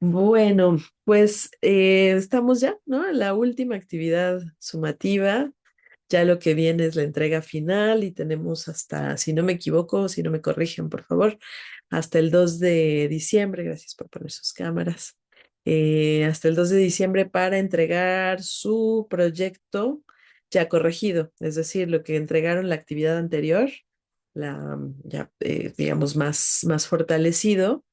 Bueno, pues estamos ya, ¿no? En la última actividad sumativa. Ya lo que viene es la entrega final y tenemos hasta, si no me equivoco, si no me corrigen, por favor, hasta el 2 de diciembre. Gracias por poner sus cámaras. Hasta el 2 de diciembre para entregar su proyecto ya corregido, es decir, lo que entregaron la actividad anterior, la ya, digamos, más fortalecido.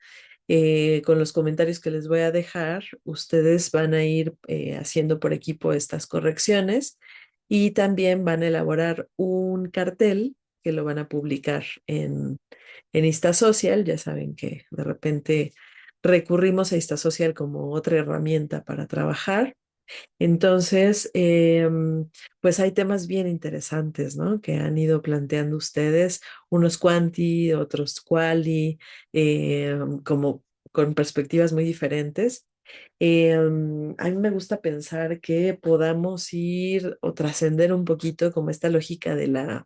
Con los comentarios que les voy a dejar, ustedes van a ir haciendo por equipo estas correcciones y también van a elaborar un cartel que lo van a publicar en InstaSocial. Ya saben que de repente recurrimos a InstaSocial como otra herramienta para trabajar. Entonces, pues hay temas bien interesantes, ¿no? Que han ido planteando ustedes, unos quanti, otros quali, como con perspectivas muy diferentes. A mí me gusta pensar que podamos ir o trascender un poquito como esta lógica de la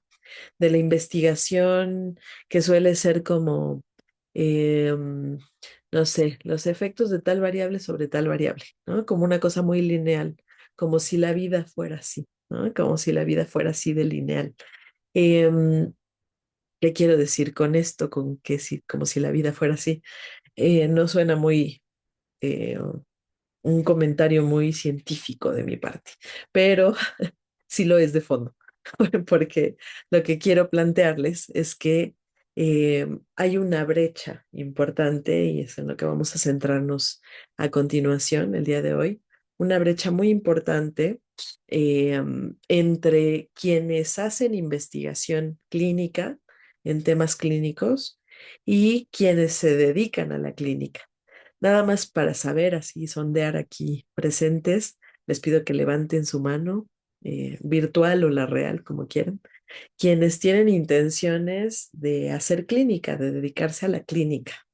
investigación que suele ser como, no sé, los efectos de tal variable sobre tal variable, ¿no? Como una cosa muy lineal, como si la vida fuera así, ¿no? Como si la vida fuera así de lineal. Em, ¿Qué quiero decir con esto? Con que si, como si la vida fuera así. No suena muy, un comentario muy científico de mi parte, pero sí lo es de fondo, porque lo que quiero plantearles es que hay una brecha importante y es en lo que vamos a centrarnos a continuación el día de hoy, una brecha muy importante entre quienes hacen investigación clínica en temas clínicos y quienes se dedican a la clínica. Nada más para saber, así sondear aquí presentes, les pido que levanten su mano, virtual o la real, como quieran, quienes tienen intenciones de hacer clínica, de dedicarse a la clínica,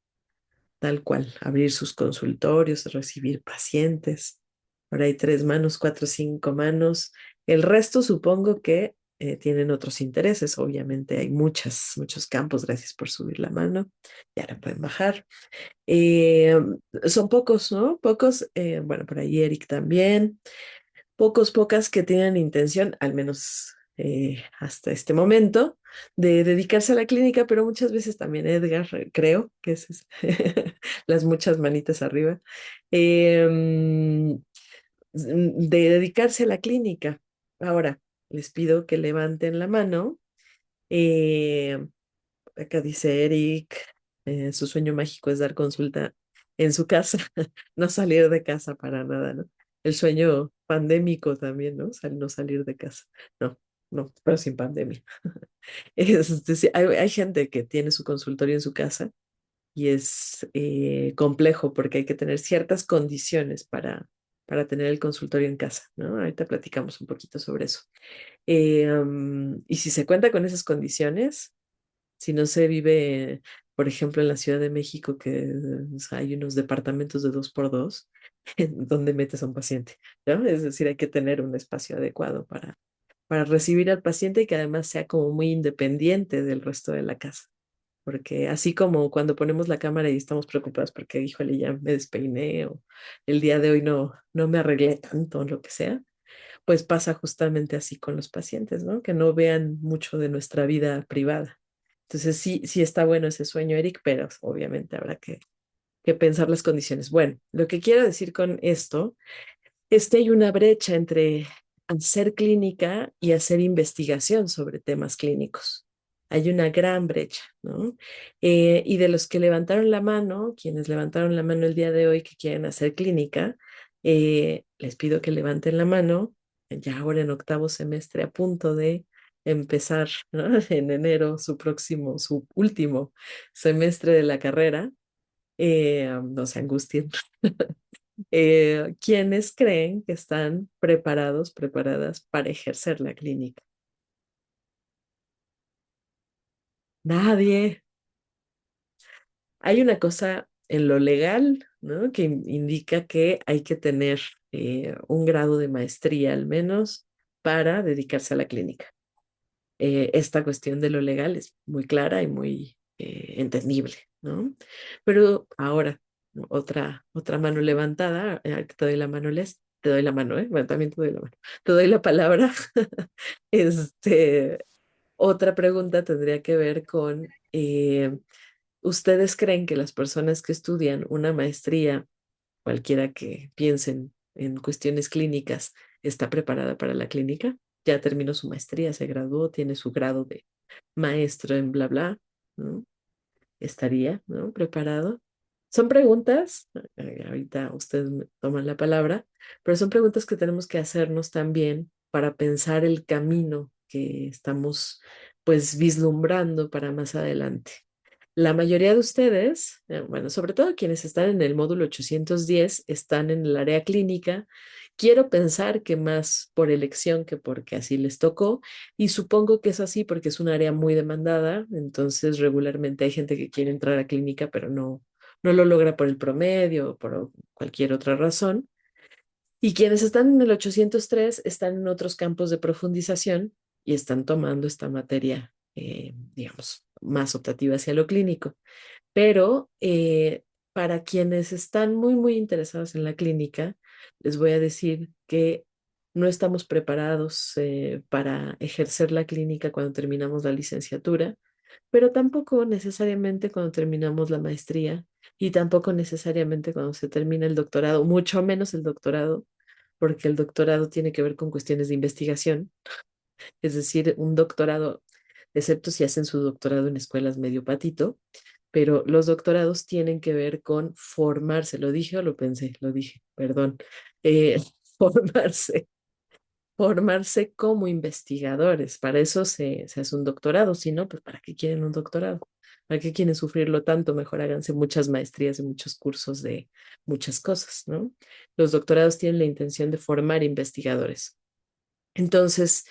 tal cual, abrir sus consultorios, recibir pacientes. Ahora hay tres manos, cuatro, cinco manos. El resto supongo que tienen otros intereses. Obviamente hay muchos campos. Gracias por subir la mano. Ya la pueden bajar. Eh, Son pocos, ¿no? Pocos, bueno, por ahí Eric también, pocas que tienen intención, al menos hasta este momento, de dedicarse a la clínica, pero muchas veces también Edgar, creo que es las muchas manitas arriba, de dedicarse a la clínica. Ahora, les pido que levanten la mano. eh, Acá dice Eric, su sueño mágico es dar consulta en su casa, no salir de casa para nada, ¿no? El sueño pandémico también, ¿no? No salir de casa. No, no, pero sin pandemia. Es decir, hay gente que tiene su consultorio en su casa y es complejo porque hay que tener ciertas condiciones para tener el consultorio en casa, ¿no? Ahorita platicamos un poquito sobre eso. Y si se cuenta con esas condiciones, si no se vive, por ejemplo, en la Ciudad de México, que o sea, hay unos departamentos de dos por dos, donde metes a un paciente, ¿no? Es decir, hay que tener un espacio adecuado para recibir al paciente y que además sea como muy independiente del resto de la casa. Porque así como cuando ponemos la cámara y estamos preocupados porque, híjole, ya me despeiné o el día de hoy no me arreglé tanto o lo que sea, pues pasa justamente así con los pacientes, ¿no? Que no vean mucho de nuestra vida privada. Entonces sí está bueno ese sueño, Eric, pero obviamente habrá que pensar las condiciones. Bueno, lo que quiero decir con esto es que hay una brecha entre hacer clínica y hacer investigación sobre temas clínicos. Hay una gran brecha, ¿no? Y de los que levantaron la mano, quienes levantaron la mano el día de hoy que quieren hacer clínica, les pido que levanten la mano, ya ahora en octavo semestre, a punto de empezar, ¿no? En enero, su último semestre de la carrera. No se angustien. ¿Quiénes creen que están preparados, preparadas para ejercer la clínica? Nadie. Hay una cosa en lo legal, ¿no? Que indica que hay que tener un grado de maestría al menos para dedicarse a la clínica. Esta cuestión de lo legal es muy clara y muy entendible, ¿no? Pero ahora, otra mano levantada. Te doy la mano, te doy la mano, ¿eh? Bueno, también te doy la mano. Te doy la palabra. Este, otra pregunta tendría que ver con, ¿ustedes creen que las personas que estudian una maestría, cualquiera que piensen en cuestiones clínicas, está preparada para la clínica? Ya terminó su maestría, se graduó, tiene su grado de maestro en bla bla, ¿no? Estaría, ¿no? Preparado. Son preguntas, ahorita ustedes me toman la palabra, pero son preguntas que tenemos que hacernos también para pensar el camino que estamos pues vislumbrando para más adelante. La mayoría de ustedes, bueno, sobre todo quienes están en el módulo 810, están en el área clínica. Quiero pensar que más por elección que porque así les tocó, y supongo que es así porque es un área muy demandada, entonces regularmente hay gente que quiere entrar a clínica, pero no lo logra por el promedio o por cualquier otra razón. Y quienes están en el 803 están en otros campos de profundización y están tomando esta materia, digamos, más optativa hacia lo clínico. Pero para quienes están muy interesados en la clínica, les voy a decir que no estamos preparados para ejercer la clínica cuando terminamos la licenciatura, pero tampoco necesariamente cuando terminamos la maestría y tampoco necesariamente cuando se termina el doctorado, mucho menos el doctorado, porque el doctorado tiene que ver con cuestiones de investigación, es decir, un doctorado, excepto si hacen su doctorado en escuelas medio patito, pero los doctorados tienen que ver con formarse. ¿Lo dije o lo pensé? Lo dije, perdón. Formarse, formarse como investigadores. Para eso se hace un doctorado. Si no, pues ¿para qué quieren un doctorado? ¿Para qué quieren sufrirlo tanto? Mejor háganse muchas maestrías y muchos cursos de muchas cosas, ¿no? Los doctorados tienen la intención de formar investigadores. Entonces,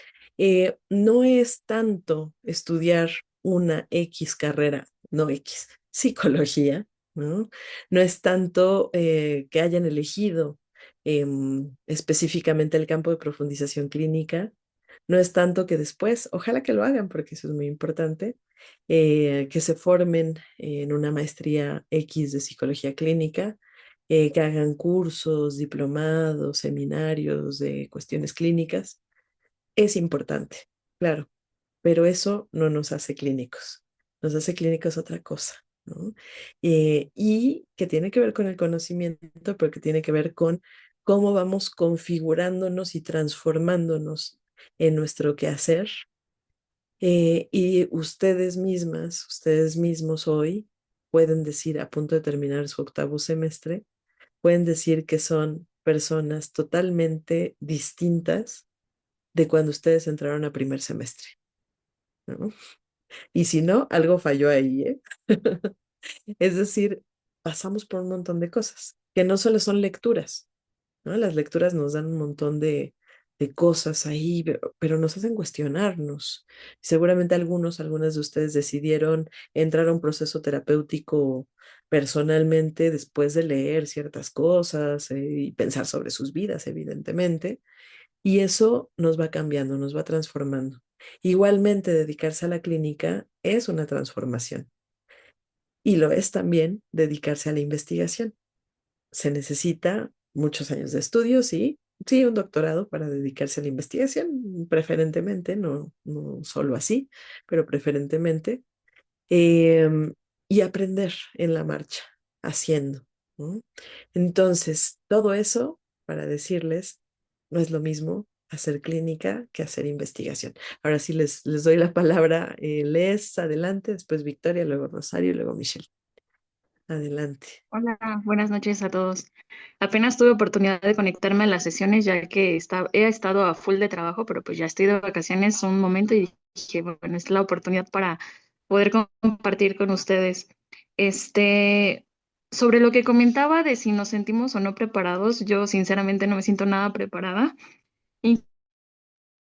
no es tanto estudiar una X carrera, no X, psicología, ¿no? No es tanto que hayan elegido específicamente el campo de profundización clínica, no es tanto que después, ojalá que lo hagan, porque eso es muy importante, que se formen en una maestría X de psicología clínica, que hagan cursos, diplomados, seminarios de cuestiones clínicas. Es importante, claro, pero eso no nos hace clínicos. Nos hace clínicos otra cosa, ¿no? Y que tiene que ver con el conocimiento, pero que tiene que ver con cómo vamos configurándonos y transformándonos en nuestro quehacer. Y ustedes mismas, ustedes mismos hoy pueden decir, a punto de terminar su octavo semestre, pueden decir que son personas totalmente distintas de cuando ustedes entraron a primer semestre, ¿no? Y si no, algo falló ahí, ¿eh? Es decir, pasamos por un montón de cosas, que no solo son lecturas, ¿no? Las lecturas nos dan un montón de cosas ahí, pero nos hacen cuestionarnos. Seguramente algunas de ustedes decidieron entrar a un proceso terapéutico personalmente después de leer ciertas cosas y pensar sobre sus vidas, evidentemente. Y eso nos va cambiando, nos va transformando. Igualmente, dedicarse a la clínica es una transformación y lo es también dedicarse a la investigación. Se necesita muchos años de estudio, sí, sí, un doctorado para dedicarse a la investigación, preferentemente, no solo así, pero preferentemente, em, y aprender en la marcha, haciendo, ¿no? Entonces, todo eso para decirles, no es lo mismo hacer clínica que hacer investigación. Ahora sí les doy la palabra, Les, adelante, después Victoria, luego Rosario y luego Michelle. Adelante. Hola, buenas noches a todos. Apenas tuve oportunidad de conectarme a las sesiones ya que he estado a full de trabajo, pero pues ya estoy de vacaciones un momento y dije, bueno, es la oportunidad para poder compartir con ustedes. Este, sobre lo que comentaba de si nos sentimos o no preparados, yo sinceramente no me siento nada preparada.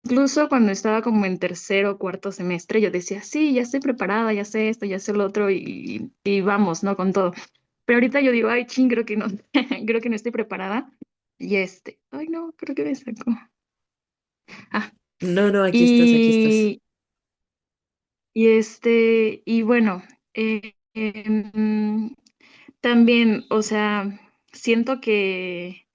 Incluso cuando estaba como en tercero o cuarto semestre, yo decía, sí, ya estoy preparada, ya sé esto, ya sé lo otro y vamos, ¿no? Con todo. Pero ahorita yo digo, ay, ching, creo que no, creo que no estoy preparada. Y ay, no, creo que me sacó. Ah, No, aquí estás, aquí estás. y, y bueno, eh, em, También, o sea, siento que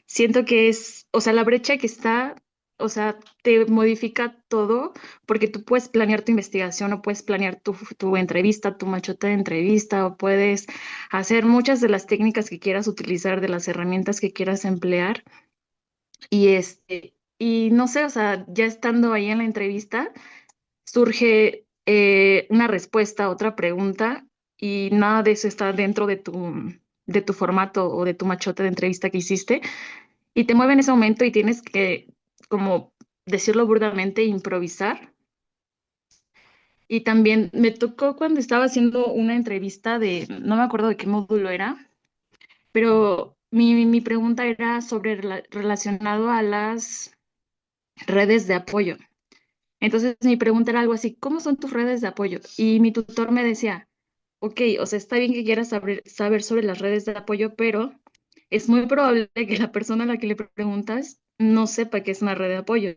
es, o sea, la brecha que está, o sea, te modifica todo porque tú puedes planear tu investigación o puedes planear tu entrevista, tu machota de entrevista o puedes hacer muchas de las técnicas que quieras utilizar, de las herramientas que quieras emplear y no sé, o sea, ya estando ahí en la entrevista surge una respuesta a otra pregunta y nada de eso está dentro de tu formato o de tu machote de entrevista que hiciste y te mueve en ese momento y tienes que, como decirlo burdamente, improvisar. Y también me tocó cuando estaba haciendo una entrevista de, no me acuerdo de qué módulo era, pero mi pregunta era sobre relacionado a las redes de apoyo. Entonces mi pregunta era algo así, ¿cómo son tus redes de apoyo? Y mi tutor me decía, ok, o sea, está bien que quieras saber sobre las redes de apoyo, pero es muy probable que la persona a la que le preguntas no sepa qué es una red de apoyo.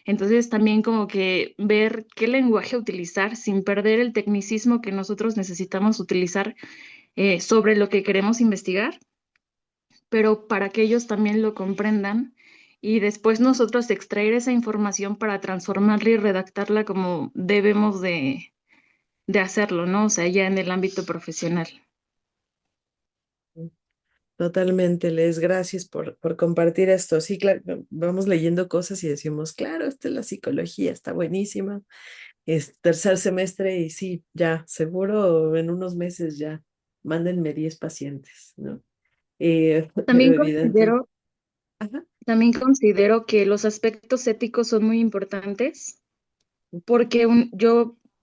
Entonces también como que ver qué lenguaje utilizar sin perder el tecnicismo que nosotros necesitamos utilizar sobre lo que queremos investigar, pero para que ellos también lo comprendan y después nosotros extraer esa información para transformarla y redactarla como debemos de hacerlo, ¿no? O sea, ya en el ámbito profesional. Totalmente, Les, gracias por compartir esto. Sí, claro, vamos leyendo cosas y decimos, claro, esta es la psicología, está buenísima. Es tercer semestre y sí, ya, seguro en unos meses ya, mándenme 10 pacientes, ¿no? Pero También evidente. considero, Ajá. también considero que los aspectos éticos son muy importantes porque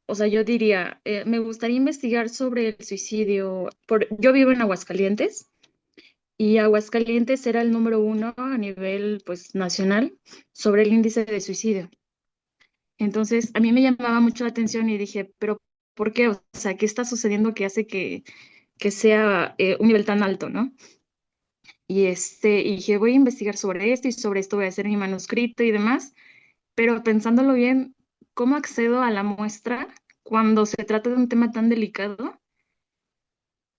o sea, yo diría, me gustaría investigar sobre el suicidio. Yo vivo en Aguascalientes. Y Aguascalientes era el número uno a nivel, pues, nacional sobre el índice de suicidio. Entonces, a mí me llamaba mucho la atención y dije, pero ¿por qué? O sea, ¿qué está sucediendo que hace que sea un nivel tan alto, ¿no? Y dije, voy a investigar sobre esto voy a hacer mi manuscrito y demás, pero pensándolo bien, ¿cómo accedo a la muestra cuando se trata de un tema tan delicado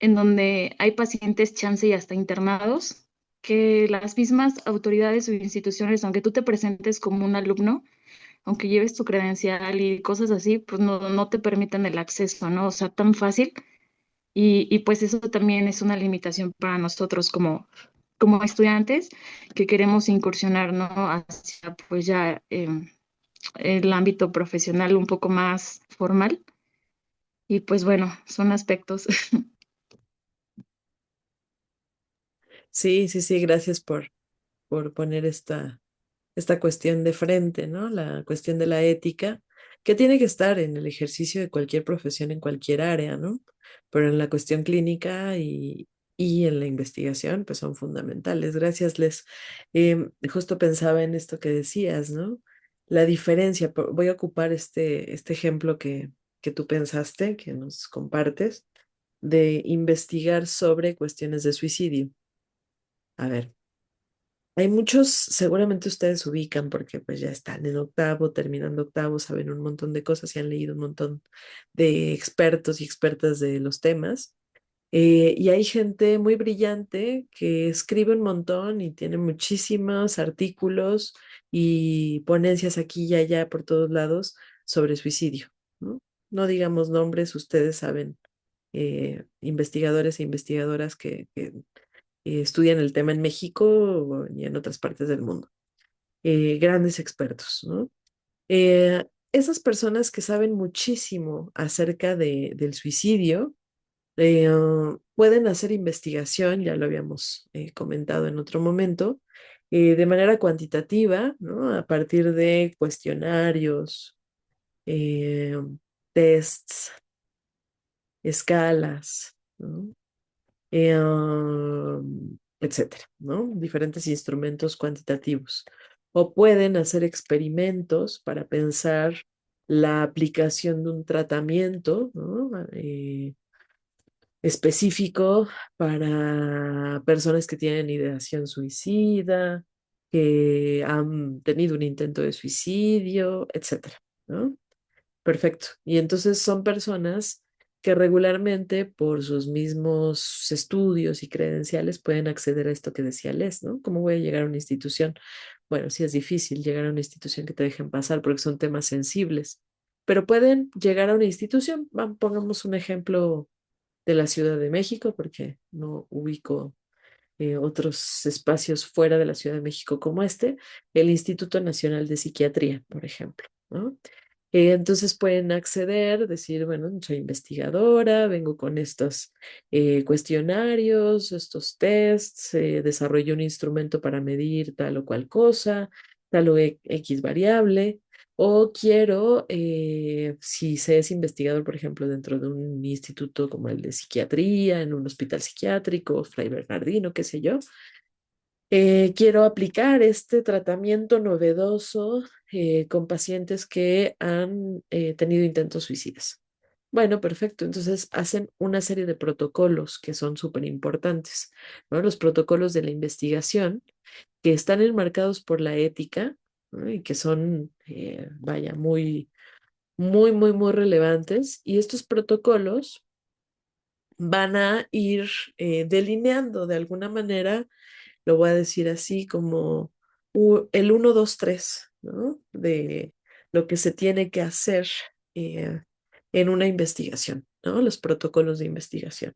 en donde hay pacientes chance y hasta internados, que las mismas autoridades o instituciones, aunque tú te presentes como un alumno, aunque lleves tu credencial y cosas así, pues no te permiten el acceso, ¿no? O sea, tan fácil. Y pues eso también es una limitación para nosotros como estudiantes que queremos incursionar, ¿no? Hacia pues ya el ámbito profesional un poco más formal. Y pues bueno, son aspectos. Sí, sí, sí, gracias por poner esta cuestión de frente, ¿no? La cuestión de la ética, que tiene que estar en el ejercicio de cualquier profesión en cualquier área, ¿no? Pero en la cuestión clínica y en la investigación, pues son fundamentales. Gracias, Les. Justo pensaba en esto que decías, ¿no? La diferencia, voy a ocupar este ejemplo que tú pensaste, que nos compartes, de investigar sobre cuestiones de suicidio. A ver. Hay muchos, seguramente ustedes ubican porque pues ya están en octavo, terminando octavo, saben un montón de cosas y han leído un montón de expertos y expertas de los temas. Y hay gente muy brillante que escribe un montón y tiene muchísimos artículos y ponencias aquí y allá por todos lados sobre suicidio, ¿no? No digamos nombres, ustedes saben, investigadores e investigadoras que estudian el tema en México y en otras partes del mundo. Grandes expertos, ¿no? Esas personas que saben muchísimo acerca del suicidio pueden hacer investigación, ya lo habíamos comentado en otro momento, de manera cuantitativa, ¿no? A partir de cuestionarios, eh, tests, escalas, ¿no? Etcétera, ¿no? Diferentes instrumentos cuantitativos. O pueden hacer experimentos para pensar la aplicación de un tratamiento, ¿no? Específico para personas que tienen ideación suicida, que han tenido un intento de suicidio, etcétera, ¿no? Perfecto. Y entonces son personas que regularmente por sus mismos estudios y credenciales pueden acceder a esto que decía Les, ¿no? ¿Cómo voy a llegar a una institución? Bueno, sí es difícil llegar a una institución que te dejen pasar porque son temas sensibles, pero pueden llegar a una institución. Pongamos un ejemplo de la Ciudad de México, porque no ubico otros espacios fuera de la Ciudad de México como este, el Instituto Nacional de Psiquiatría, por ejemplo, ¿no? Entonces pueden acceder, decir, bueno, soy investigadora, vengo con estos cuestionarios, estos tests, desarrollo un instrumento para medir tal o cual cosa, tal o X variable, o quiero, si se es investigador, por ejemplo, dentro de un instituto como el de psiquiatría, en un hospital psiquiátrico, Fray Bernardino, qué sé yo, quiero aplicar este tratamiento novedoso con pacientes que han tenido intentos suicidas. Bueno, perfecto. Entonces hacen una serie de protocolos que son súper importantes, ¿no? Los protocolos de la investigación que están enmarcados por la ética, ¿no? Y que son, vaya, muy relevantes. Y estos protocolos van a ir delineando de alguna manera, lo voy a decir así, como el uno 2 3, ¿no? De lo que se tiene que hacer eh, en una investigación, ¿no? Los protocolos de investigación.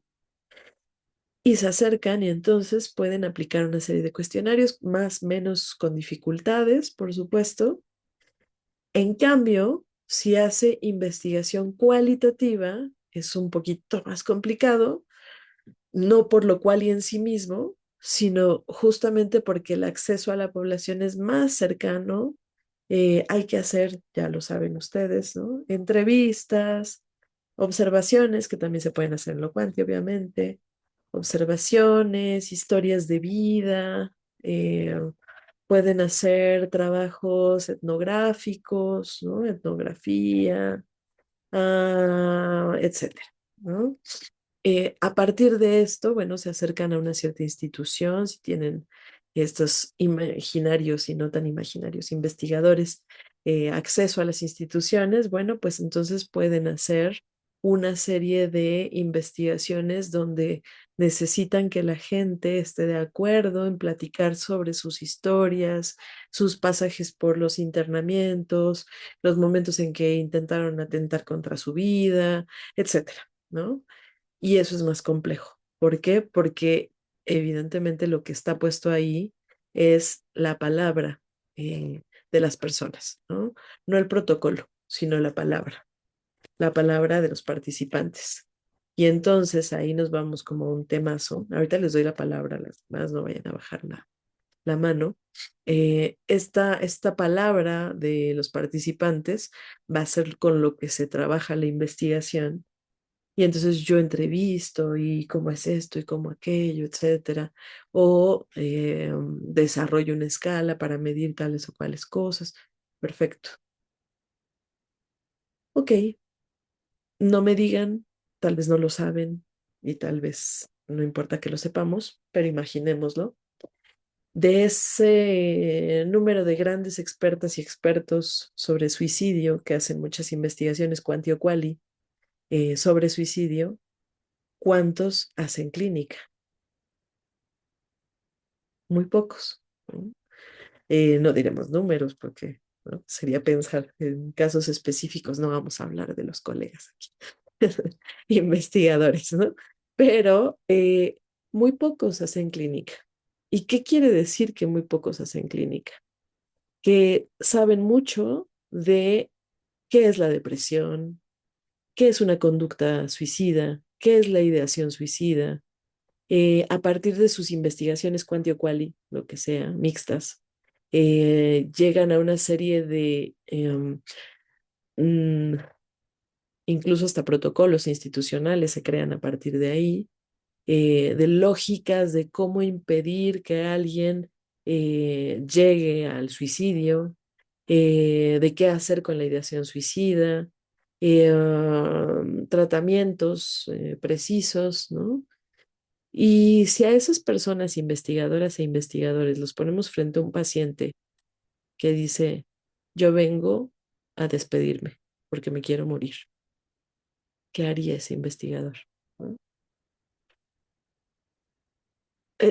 Y se acercan y entonces pueden aplicar una serie de cuestionarios, más menos con dificultades, por supuesto. En cambio, si hace investigación cualitativa, es un poquito más complicado, no por lo cual y en sí mismo, sino justamente porque el acceso a la población es más cercano. Hay que hacer, ya lo saben ustedes, ¿no? Entrevistas, observaciones, que también se pueden hacer en Locuante, obviamente, observaciones, historias de vida, pueden hacer trabajos etnográficos, ¿no? Etnografía, etcétera, ¿no? A partir de esto, bueno, se acercan a una cierta institución, si tienen estos imaginarios y no tan imaginarios investigadores acceso a las instituciones, bueno, pues entonces pueden hacer una serie de investigaciones donde necesitan que la gente esté de acuerdo en platicar sobre sus historias, sus pasajes por los internamientos, los momentos en que intentaron atentar contra su vida, etcétera, ¿no? Y eso es más complejo. ¿Por qué? Porque evidentemente lo que está puesto ahí es la palabra de las personas, ¿no? No el protocolo, sino la palabra de los participantes. Y entonces ahí nos vamos como a un temazo. Ahorita les doy la palabra a las demás, no vayan a bajar la mano. Esta palabra de los participantes va a ser con lo que se trabaja la investigación y entonces yo entrevisto y cómo es esto y cómo aquello, etcétera. O desarrollo una escala para medir tales o cuales cosas. Perfecto. Ok, no me digan, tal vez no lo saben y tal vez no importa que lo sepamos, pero imaginémoslo. De ese número de grandes expertas y expertos sobre suicidio que hacen muchas investigaciones quanti o quali sobre suicidio, ¿cuántos hacen clínica? Muy pocos, ¿no? No diremos números porque, ¿no? Sería pensar en casos específicos, no vamos a hablar de los colegas aquí, investigadores, ¿no? Pero muy pocos hacen clínica. ¿Y qué quiere decir que muy pocos hacen clínica? Que saben mucho de qué es la depresión, qué es una conducta suicida, qué es la ideación suicida, a partir de sus investigaciones quanti o quali, lo que sea, mixtas, llegan a una serie de, mm, incluso hasta protocolos institucionales se crean a partir de ahí, de lógicas de cómo impedir que alguien llegue al suicidio, de qué hacer con la ideación suicida, tratamientos precisos, ¿no? Y si a esas personas investigadoras e investigadores los ponemos frente a un paciente que dice, yo vengo a despedirme porque me quiero morir, ¿Qué haría ese investigador? ¿No?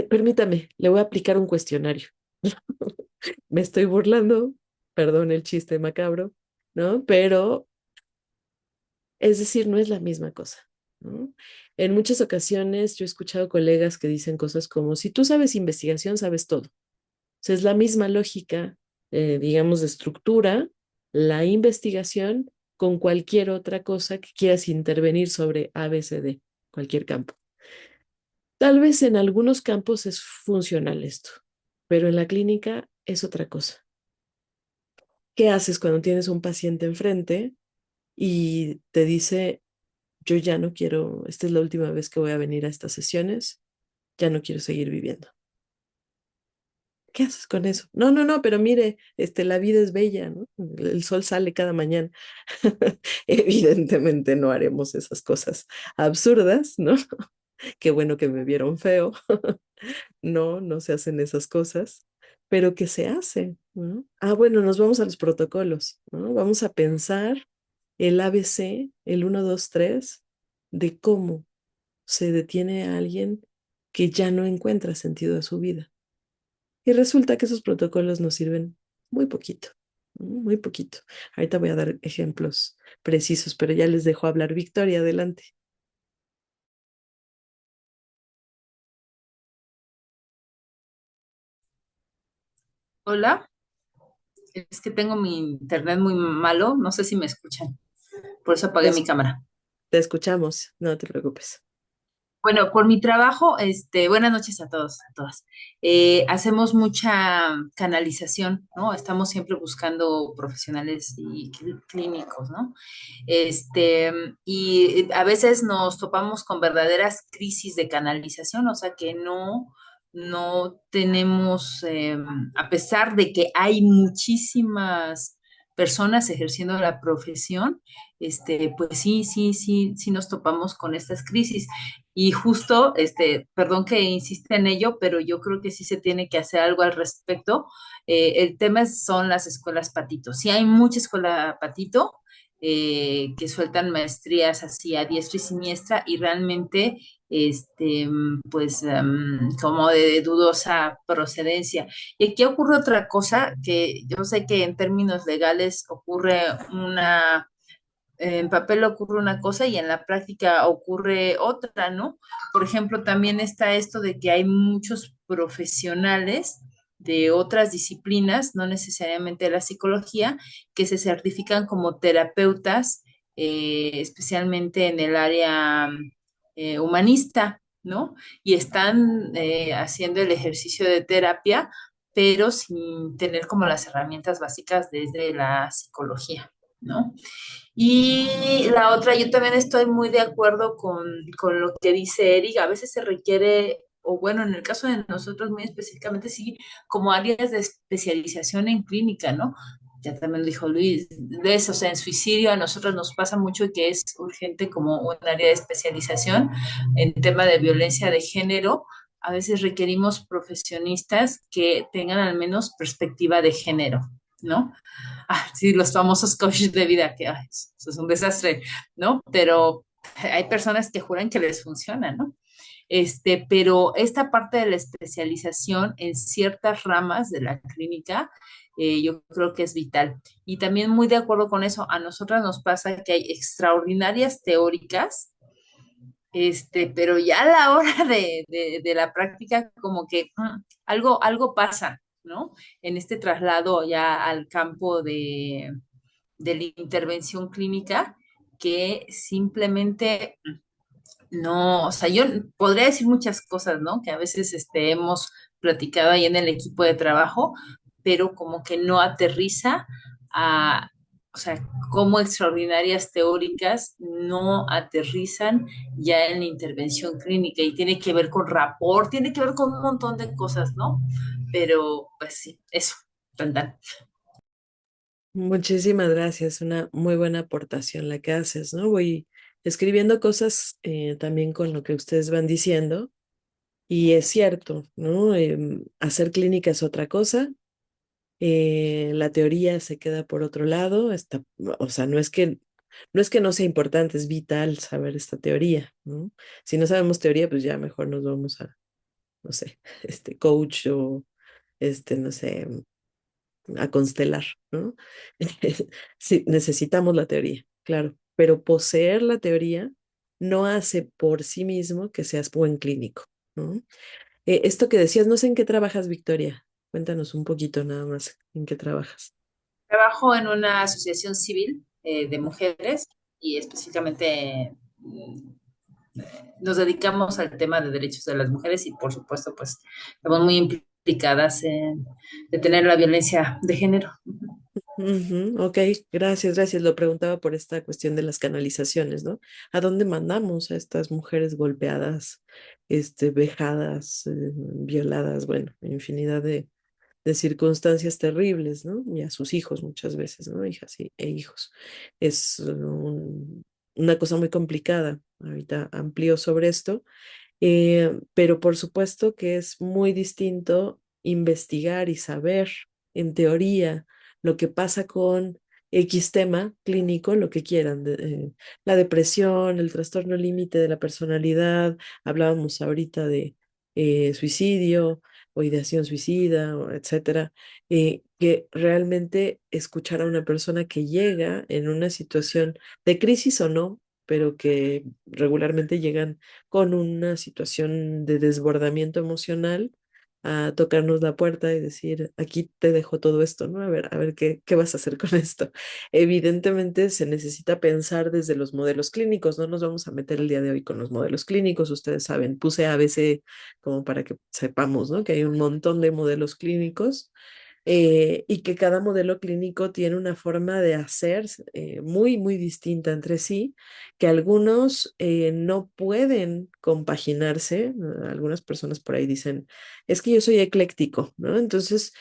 Permítame, le voy a aplicar un cuestionario. Me estoy burlando, perdón el chiste macabro, ¿no? Pero es decir, no es la misma cosa, ¿no? En muchas ocasiones yo he escuchado colegas que dicen cosas como, si tú sabes investigación, sabes todo. O sea, es la misma lógica, digamos, de estructura, la investigación con cualquier otra cosa que quieras intervenir sobre ABCD, cualquier campo. Tal vez en algunos campos es funcional esto, pero en la clínica es otra cosa. ¿Qué haces cuando tienes un paciente enfrente y te dice, yo ya no quiero, esta es la última vez que voy a venir a estas sesiones, ya no quiero seguir viviendo? ¿Qué haces con eso? No, no, no, pero mire, la vida es bella, ¿no? El sol sale cada mañana. Evidentemente no haremos esas cosas absurdas, ¿no? Qué bueno que me vieron feo. No, no se hacen esas cosas, pero ¿qué se hace? ¿No? Ah, bueno, nos vamos a los protocolos, ¿no? Vamos a pensar el ABC, el 1, 2, 3, de cómo se detiene a alguien que ya no encuentra sentido a su vida. Y resulta que esos protocolos nos sirven muy poquito, ¿no? Muy poquito. Ahorita voy a dar ejemplos precisos, pero ya les dejo hablar. Victoria, adelante. Hola, es que tengo mi internet muy malo, no sé si me escuchan, por eso Te, apagué mi es- cámara. te escuchamos, no te preocupes. Bueno, por mi trabajo, buenas noches a todos, a todas. Hacemos mucha canalización, ¿no? Estamos siempre buscando profesionales y clínicos, ¿no? Este, y a veces nos topamos con verdaderas crisis de canalización, o sea que no tenemos, a pesar de que hay muchísimas personas ejerciendo la profesión, pues sí nos topamos con estas crisis. Y justo, perdón que insiste en ello, pero yo creo que sí se tiene que hacer algo al respecto. El tema son las escuelas patito. Sí hay mucha escuela patito, que sueltan maestrías así a diestra y siniestra y realmente, pues, como de dudosa procedencia. Y aquí ocurre otra cosa que yo sé que en términos legales ocurre una, en papel ocurre una cosa y en la práctica ocurre otra, ¿no? Por ejemplo, también está esto de que hay muchos profesionales de otras disciplinas, no necesariamente de la psicología, que se certifican como terapeutas, especialmente en el área humanista, ¿no? Y están haciendo el ejercicio de terapia, pero sin tener como las herramientas básicas desde la psicología, ¿no? Y la otra, yo también estoy muy de acuerdo con lo que dice Eric. A veces se requiere, o bueno, en el caso de nosotros muy específicamente, sí, como áreas de especialización en clínica, ¿no? Ya también lo dijo Luis, de eso, o sea, en suicidio a nosotros nos pasa mucho y que es urgente como un área de especialización en tema de violencia de género. A veces requerimos profesionistas que tengan al menos perspectiva de género, ¿no? Sí, los famosos coaches de vida, que ay, eso es un desastre, ¿no? Pero hay personas que juran que les funciona, ¿no? Pero esta parte de la especialización en ciertas ramas de la clínica, yo creo que es vital. Y también muy de acuerdo con eso, a nosotras nos pasa que hay extraordinarias teóricas, pero ya a la hora de la práctica, como que algo pasa, ¿no? En este traslado ya al campo de la intervención clínica, que simplemente no, o sea, yo podría decir muchas cosas, ¿no? Que a veces hemos platicado ahí en el equipo de trabajo, pero como que no aterriza a, o sea, como extraordinarias teóricas no aterrizan ya en la intervención clínica y tiene que ver con rapport, tiene que ver con un montón de cosas, ¿no? Pero, pues sí, eso, tan, tan. Muchísimas gracias, una muy buena aportación la que haces, ¿no? Voy escribiendo cosas también con lo que ustedes van diciendo y es cierto, ¿no? Hacer clínica es otra cosa, la teoría se queda por otro lado, o sea, no es que No es que no sea importante, es vital saber esta teoría, ¿no? Si no sabemos teoría, pues ya mejor nos vamos a, no sé, coach o, no sé, a constelar, ¿no? Sí, necesitamos la teoría, claro, pero poseer la teoría no hace por sí mismo que seas buen clínico, ¿no? Esto que decías, no sé en qué trabajas, Victoria. Cuéntanos un poquito nada más en qué trabajas. Trabajo en una asociación civil de mujeres y específicamente nos dedicamos al tema de derechos de las mujeres y por supuesto pues estamos muy implicadas en detener la violencia de género. Ujú, ok, gracias, gracias. Lo preguntaba por esta cuestión de las canalizaciones, ¿no? ¿A dónde mandamos a estas mujeres golpeadas, vejadas, violadas, bueno, infinidad de circunstancias terribles, ¿no? Y a sus hijos muchas veces, ¿no? Hijas e hijos. Es una cosa muy complicada. Ahorita amplío sobre esto, pero por supuesto que es muy distinto investigar y saber en teoría lo que pasa con X tema clínico, lo que quieran, la depresión, el trastorno límite de la personalidad, hablábamos ahorita de suicidio o ideación suicida, etcétera, que realmente escuchar a una persona que llega en una situación de crisis o no, pero que regularmente llegan con una situación de desbordamiento emocional a tocarnos la puerta y decir, aquí te dejo todo esto, ¿no? A ver qué vas a hacer con esto. Evidentemente se necesita pensar desde los modelos clínicos, no nos vamos a meter el día de hoy con los modelos clínicos, ustedes saben, puse ABC como para que sepamos, ¿no? Que hay un montón de modelos clínicos y que cada modelo clínico tiene una forma de hacer muy, muy distinta entre sí, que algunos no pueden compaginarse. Algunas personas por ahí dicen, es que yo soy ecléctico, ¿no? Entonces,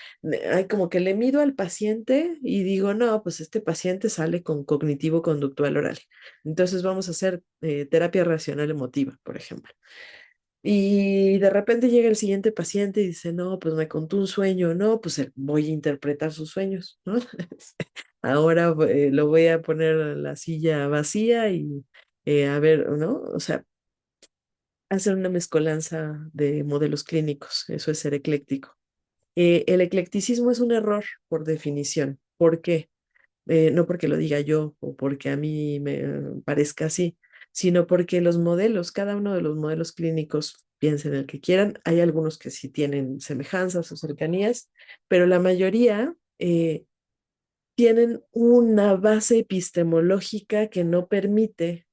hay como que le mido al paciente y digo, no, pues este paciente sale con cognitivo-conductual oral. Entonces, vamos a hacer terapia racional emotiva, por ejemplo. Y de repente llega el siguiente paciente y dice, no, pues me contó un sueño, no, pues voy a interpretar sus sueños, ¿no? Ahora lo voy a poner en la silla vacía y a ver, ¿no? O sea, hacer una mezcolanza de modelos clínicos, eso es ser ecléctico. El eclecticismo es un error por definición. ¿Por qué? No porque lo diga yo o porque a mí me parezca así, sino porque los modelos, cada uno de los modelos clínicos, piensen el que quieran, hay algunos que sí tienen semejanzas o cercanías, pero la mayoría tienen una base epistemológica que no permite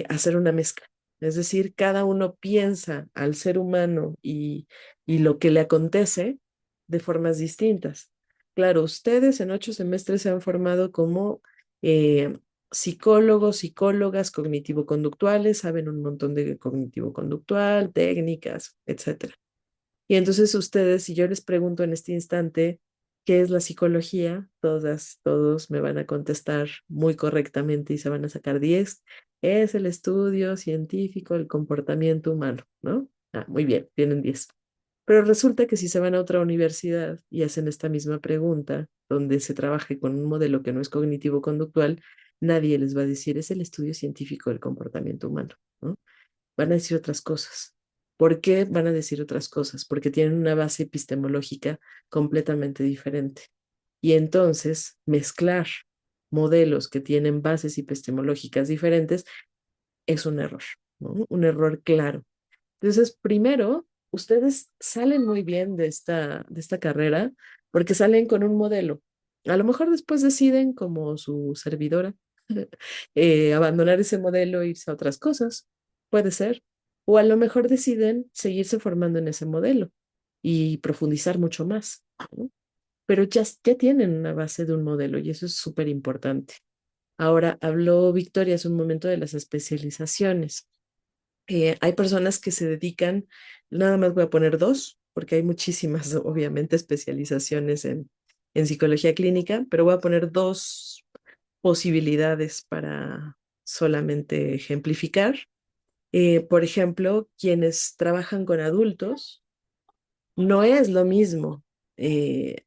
hacer una mezcla. Es decir, cada uno piensa al ser humano y lo que le acontece de formas distintas. Claro, ustedes en 8 semestres se han formado como eh, psicólogos, psicólogas cognitivo-conductuales, saben un montón de cognitivo-conductual, técnicas, etcétera. Y entonces ustedes, si yo les pregunto en este instante qué es la psicología, todas, todos me van a contestar muy correctamente y se van a sacar 10. Es el estudio científico del comportamiento humano, ¿no? Ah, muy bien, tienen 10. Pero resulta que si se van a otra universidad y hacen esta misma pregunta, donde se trabaje con un modelo que no es cognitivo-conductual, nadie les va a decir es el estudio científico del comportamiento humano, ¿no? Van a decir otras cosas. ¿Por qué van a decir otras cosas? Porque tienen una base epistemológica completamente diferente. Y entonces mezclar modelos que tienen bases epistemológicas diferentes es un error, ¿no? Un error claro. Entonces, primero, ustedes salen muy bien de esta carrera porque salen con un modelo. A lo mejor después deciden, como su servidora, abandonar ese modelo e irse a otras cosas. Puede ser. O a lo mejor deciden seguirse formando en ese modelo y profundizar mucho más, ¿no? Pero ya tienen una base de un modelo y eso es súper importante. Ahora, habló Victoria hace un momento de las especializaciones. Hay personas que se dedican, nada más voy a poner dos, porque hay muchísimas, obviamente, especializaciones en psicología clínica, pero voy a poner dos posibilidades para solamente ejemplificar. Por ejemplo, quienes trabajan con adultos, no es lo mismo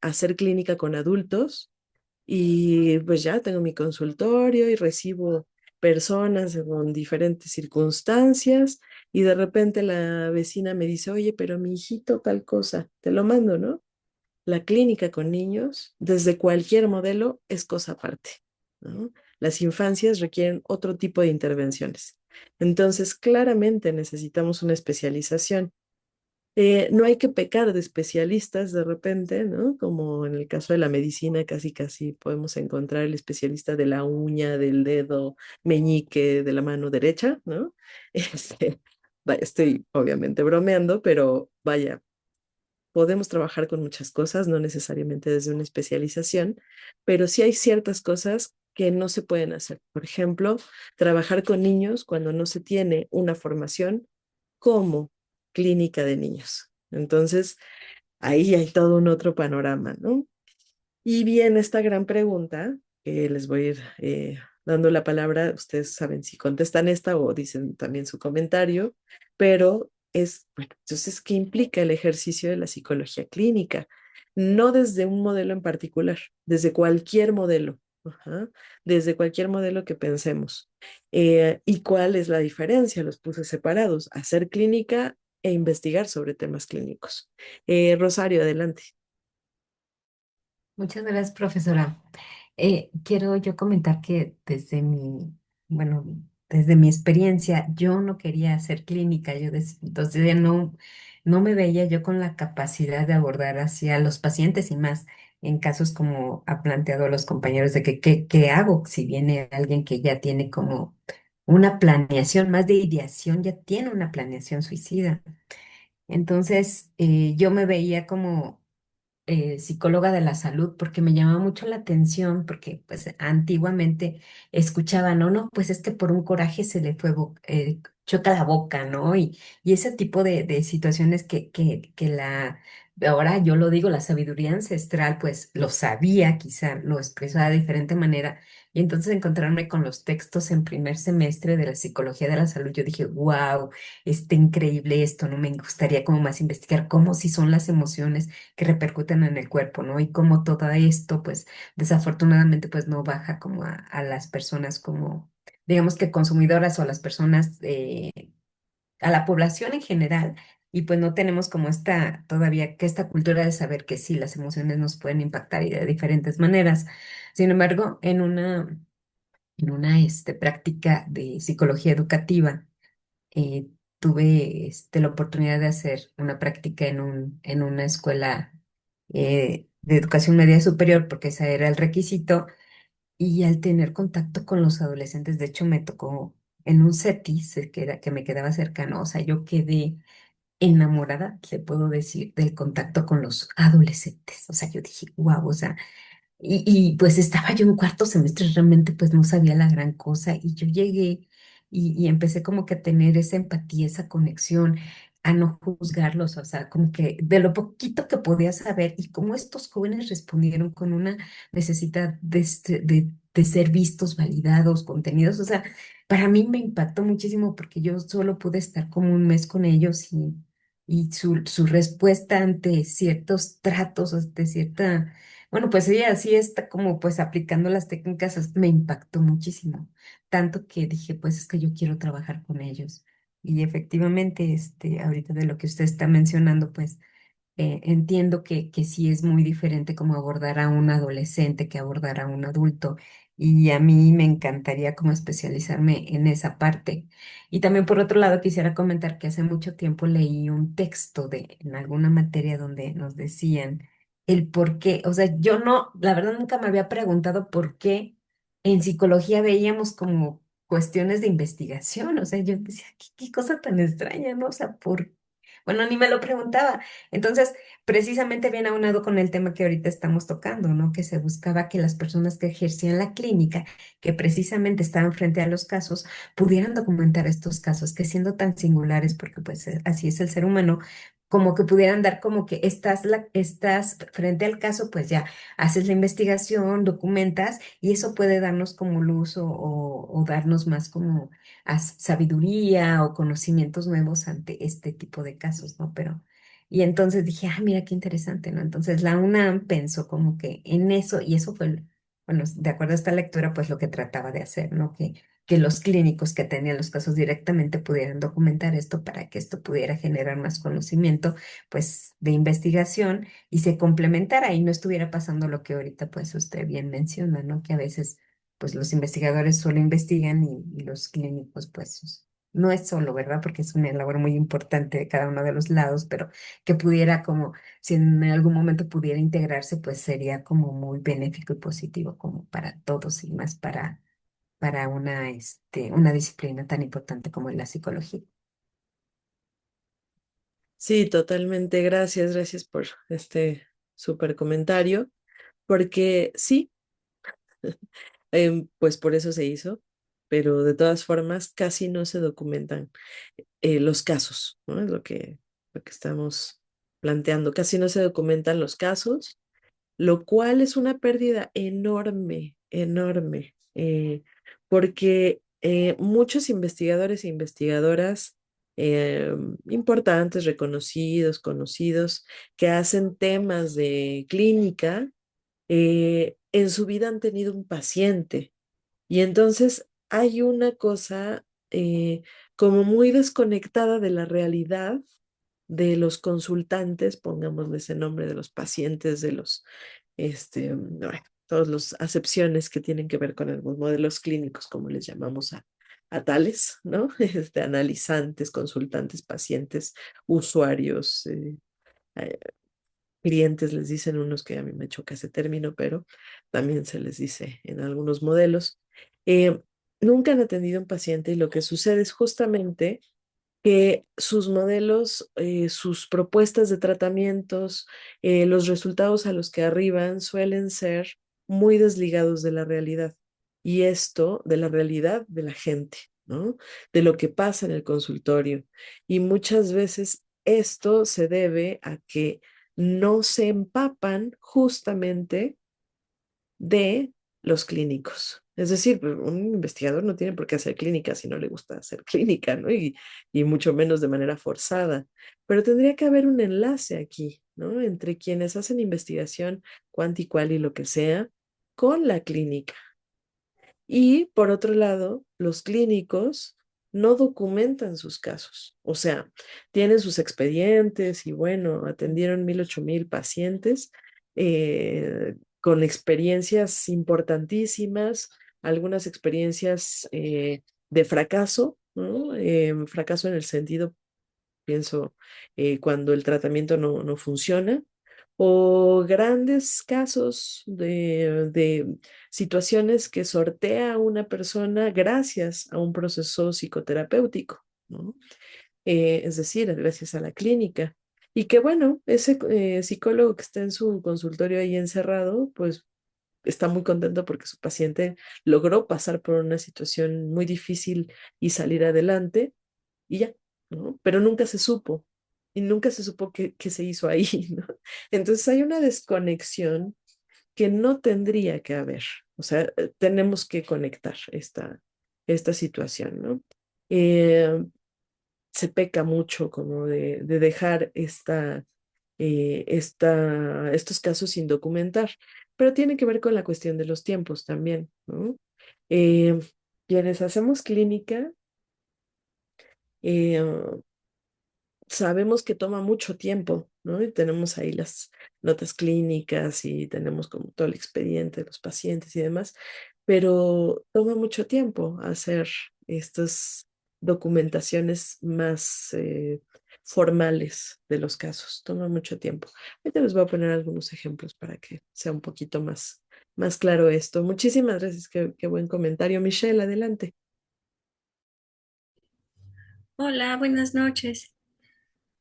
hacer clínica con adultos Y pues ya tengo mi consultorio y recibo personas con diferentes circunstancias y de repente la vecina me dice, oye, pero mi hijito tal cosa, te lo mando, ¿no? La clínica con niños, desde cualquier modelo, es cosa aparte, ¿no? Las infancias requieren otro tipo de intervenciones. Entonces, claramente necesitamos una especialización. No hay que pecar de especialistas de repente, ¿no? Como en el caso de la medicina, casi casi podemos encontrar el especialista de la uña, del dedo, meñique, de la mano derecha, ¿no? Vaya, estoy obviamente bromeando, pero vaya, podemos trabajar con muchas cosas, no necesariamente desde una especialización, pero sí hay ciertas cosas que no se pueden hacer. Por ejemplo, trabajar con niños cuando no se tiene una formación como clínica de niños. Entonces, ahí hay todo un otro panorama, ¿no? Y viene esta gran pregunta, que les voy a ir dando la palabra, ustedes saben si contestan esta o dicen también su comentario, pero es, bueno, entonces, ¿qué implica el ejercicio de la psicología clínica? No desde un modelo en particular, desde cualquier modelo, ajá, desde cualquier modelo que pensemos. ¿Y cuál es la diferencia? Los puse separados, hacer clínica e investigar sobre temas clínicos. Rosario, adelante. Muchas gracias, profesora. Quiero yo comentar que bueno, desde mi experiencia, yo no quería hacer clínica, entonces ya no me veía yo con la capacidad de abordar hacia los pacientes y más en casos como ha planteado los compañeros de ¿qué hago si viene alguien que ya tiene como una planeación, más de ideación, ya tiene una planeación suicida? Entonces, yo me veía como psicóloga de la salud porque me llamaba mucho la atención, porque pues antiguamente escuchaban, no, no, pues es que por un coraje se le fue choca la boca, ¿no? Y ese tipo de situaciones ahora yo lo digo, la sabiduría ancestral, pues lo sabía, quizá lo expresaba de diferente manera. Y entonces encontrarme con los textos en primer semestre de la psicología de la salud, yo dije, wow, está increíble esto, ¿no? Me gustaría como más investigar cómo si son las emociones que repercuten en el cuerpo, ¿no? Y cómo todo esto, pues, desafortunadamente, pues, no baja como a las personas como, digamos que consumidoras o a las personas, a la población en general. Y pues no tenemos como todavía que esta cultura de saber que sí, las emociones nos pueden impactar y de diferentes maneras. Sin embargo, en una práctica de psicología educativa, eh, tuve la oportunidad de hacer una práctica en una escuela de educación media superior, porque ese era el requisito, y al tener contacto con los adolescentes, de hecho me tocó en un CETIS que me quedaba cercano, o sea, yo quedé enamorada, le puedo decir, del contacto con los adolescentes, o sea, yo dije, wow, o sea, y pues estaba yo en cuarto semestre, realmente pues no sabía la gran cosa y yo llegué y empecé como que a tener esa empatía, esa conexión, a no juzgarlos, o sea, como que de lo poquito que podía saber y cómo estos jóvenes respondieron con una necesidad de ser vistos, validados, contenidos, o sea, para mí me impactó muchísimo porque yo solo pude estar como un mes con ellos y su respuesta ante ciertos tratos, ante cierta bueno, pues ella así está como pues aplicando las técnicas, me impactó muchísimo, tanto que dije, pues es que yo quiero trabajar con ellos. Y efectivamente, ahorita de lo que usted está mencionando, pues entiendo que sí es muy diferente como abordar a un adolescente que abordar a un adulto. Y a mí me encantaría como especializarme en esa parte. Y también por otro lado quisiera comentar que hace mucho tiempo leí un texto en alguna materia donde nos decían el por qué. O sea, yo no, la verdad nunca me había preguntado por qué en psicología veíamos como cuestiones de investigación. O sea, yo decía, qué cosa tan extraña, ¿no? O sea, bueno, ni me lo preguntaba. Entonces, precisamente viene aunado con el tema que ahorita estamos tocando, ¿no? Que se buscaba que las personas que ejercían la clínica, que precisamente estaban frente a los casos, pudieran documentar estos casos, que siendo tan singulares, porque pues así es el ser humano, como que pudieran dar como que estás frente al caso, pues ya haces la investigación, documentas, y eso puede darnos como luz o darnos más como sabiduría o conocimientos nuevos ante este tipo de casos, ¿no? Y entonces dije, ah, mira qué interesante, ¿no? Entonces la UNAM pensó como que en eso, y eso fue bueno, de acuerdo a esta lectura, pues lo que trataba de hacer, ¿no? Que los clínicos que tenían los casos directamente pudieran documentar esto para que esto pudiera generar más conocimiento, pues, de investigación y se complementara y no estuviera pasando lo que ahorita, pues, usted bien menciona, ¿no? Que a veces, pues, los investigadores solo investigan y los clínicos, pues, no es solo, ¿verdad? Porque es una labor muy importante de cada uno de los lados, pero que pudiera como, si en algún momento pudiera integrarse, pues sería como muy benéfico y positivo como para todos y más para una disciplina tan importante como es la psicología. Sí, totalmente. Gracias, gracias por este súper comentario, porque sí, pues por eso se hizo, pero de todas formas casi no se documentan los casos, ¿no? Es lo que estamos planteando. Casi no se documentan los casos, lo cual es una pérdida enorme, enorme, porque muchos investigadores e investigadoras importantes, reconocidos, conocidos, que hacen temas de clínica, en su vida han tenido un paciente y entonces hay una cosa como muy desconectada de la realidad de los consultantes, pongámosle ese nombre, de los pacientes, de los, bueno, todas las acepciones que tienen que ver con algunos modelos clínicos, como les llamamos a tales, ¿no? Analizantes, consultantes, pacientes, usuarios, eh, clientes, les dicen unos que a mí me choca ese término, pero también se les dice en algunos modelos. Eh, Nunca han atendido a un paciente y lo que sucede es justamente que sus modelos, sus propuestas de tratamientos, los resultados a los que arriban suelen ser muy desligados de la realidad. Y esto de la realidad de la gente, ¿no? De lo que pasa en el consultorio. Y muchas veces esto se debe a que no se empapan justamente de los clínicos. Es decir, pues, un investigador no tiene por qué hacer clínica si no le gusta hacer clínica, ¿no? Y mucho menos de manera forzada. Pero tendría que haber un enlace aquí, ¿no? Entre quienes hacen investigación cuanti cual y lo que sea, con la clínica. Y por otro lado, los clínicos no documentan sus casos. O sea, tienen sus expedientes y bueno, atendieron 1,000, 8,000 pacientes con experiencias importantísimas, algunas experiencias de fracaso, ¿no? Fracaso en el sentido, pienso, cuando el tratamiento no funciona, o grandes casos de situaciones que sortea una persona gracias a un proceso psicoterapéutico, ¿no? Es decir, gracias a la clínica. Y que bueno, ese psicólogo que está en su consultorio ahí encerrado, pues está muy contento porque su paciente logró pasar por una situación muy difícil y salir adelante y ya, ¿no? Pero nunca se supo y nunca se supo qué se hizo ahí, ¿no? Entonces hay una desconexión que no tendría que haber, o sea, tenemos que conectar esta situación, ¿no? Eh, Se peca mucho como de dejar estos casos sin documentar, pero tiene que ver con la cuestión de los tiempos también, ¿no? Eh, Quienes hacemos clínica, eh, sabemos que toma mucho tiempo, ¿no? Y tenemos ahí las notas clínicas y tenemos como todo el expediente de los pacientes y demás, pero toma mucho tiempo hacer estas documentaciones más formales de los casos. Toma mucho tiempo. Ahorita les voy a poner algunos ejemplos para que sea un poquito más claro esto. Muchísimas gracias. Qué buen comentario. Michelle, adelante. Hola, buenas noches.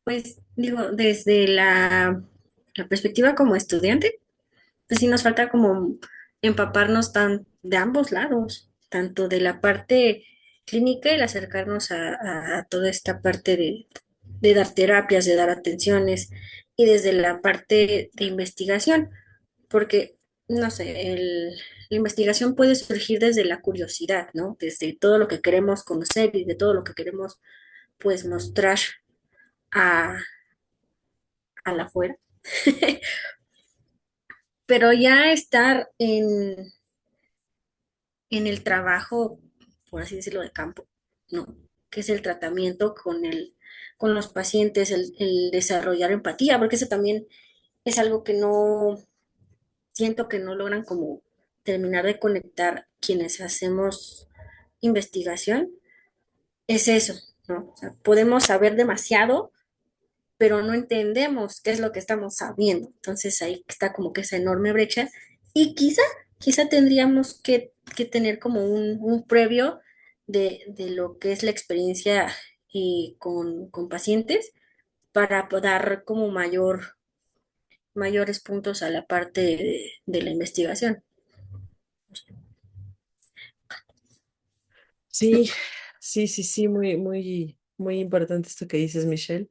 Pues digo, desde la perspectiva como estudiante, pues sí nos falta como empaparnos de ambos lados, tanto de la parte clínica, el acercarnos a toda esta parte de dar terapias, de dar atenciones, y desde la parte de investigación, porque, no sé, la investigación puede surgir desde la curiosidad, ¿no? Desde todo lo que queremos conocer y de todo lo que queremos, pues, mostrar a, a la afuera. Pero ya estar en el trabajo, por así decirlo, de campo, ¿no? Que es el tratamiento con los pacientes, el desarrollar empatía, porque eso también es algo que no, siento que no logran como terminar de conectar quienes hacemos investigación, es eso, ¿no? O sea, podemos saber demasiado, pero no entendemos qué es lo que estamos sabiendo. Entonces ahí está como que esa enorme brecha y quizá tendríamos que tener como un previo de lo que es la experiencia con pacientes para dar como mayores puntos a la parte de la investigación. Sí, sí, muy importante esto que dices, Michelle.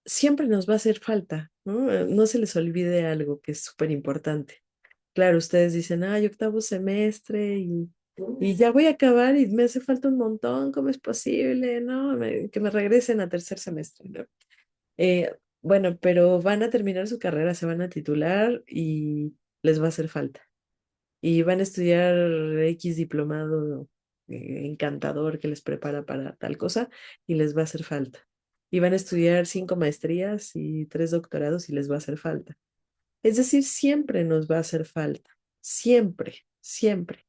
Siempre nos va a hacer falta, ¿no? No se les olvide algo que es súper importante. Claro, ustedes dicen, ay, octavo semestre y ya voy a acabar y me hace falta un montón, ¿cómo es posible? ¿No? Que me regresen a tercer semestre, ¿no? Bueno, pero van a terminar su carrera, se van a titular y les va a hacer falta. Y van a estudiar X diplomado encantador que les prepara para tal cosa y les va a hacer falta. Y van a estudiar 5 maestrías y 3 doctorados y les va a hacer falta. Es decir, siempre nos va a hacer falta, siempre, siempre.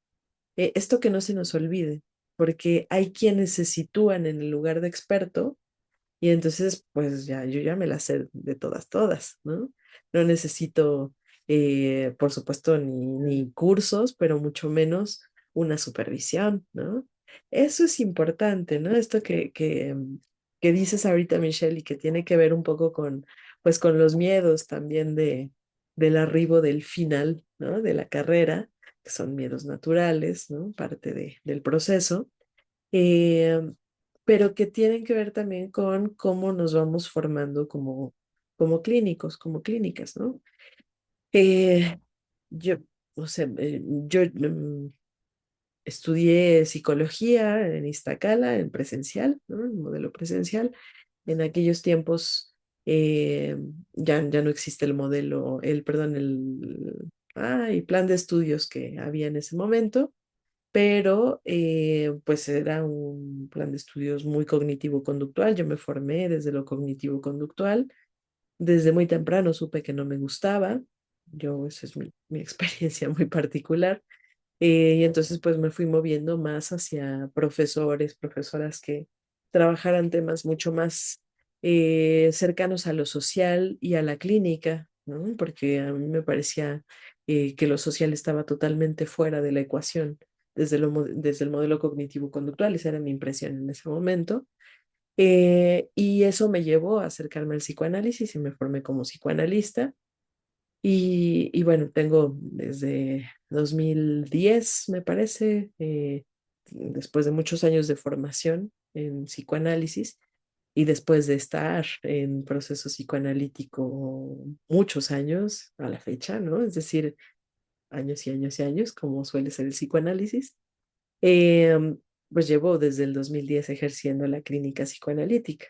Esto que no se nos olvide, porque hay quienes se sitúan en el lugar de experto y entonces, pues ya, yo ya me las sé de todas, ¿no? No necesito, por supuesto, ni cursos, pero mucho menos una supervisión, ¿no? Eso es importante, ¿no? Esto que dices ahorita, Michelle, y que tiene que ver un poco con, pues, con los miedos también del arribo del final, ¿no? De la carrera, que son miedos naturales, ¿no? Parte del proceso. eh, pero que tienen que ver también con cómo nos vamos formando como clínicos, como clínicas, ¿no? Eh, yo, o sea, yo estudié psicología en Iztacala, en presencial, ¿no? En modelo presencial. En aquellos tiempos eh, ya no existe el modelo, perdón, el plan de estudios que había en ese momento, pero pues era un plan de estudios muy cognitivo-conductual. Yo me formé desde lo cognitivo-conductual. Desde muy temprano supe que no me gustaba. Esa es mi experiencia muy particular. Y entonces pues me fui moviendo más hacia profesores, profesoras que trabajaran temas mucho más cercanos a lo social y a la clínica, ¿no? Porque a mí me parecía que lo social estaba totalmente fuera de la ecuación desde el modelo cognitivo-conductual. Esa era mi impresión en ese momento. Y eso me llevó a acercarme al psicoanálisis y me formé como psicoanalista. Y bueno, tengo desde 2010, me parece, después de muchos años de formación en psicoanálisis y después de estar en proceso psicoanalítico muchos años a la fecha, ¿no? Es decir, años y años y años, como suele ser el psicoanálisis, eh, pues llevo desde el 2010 ejerciendo la clínica psicoanalítica.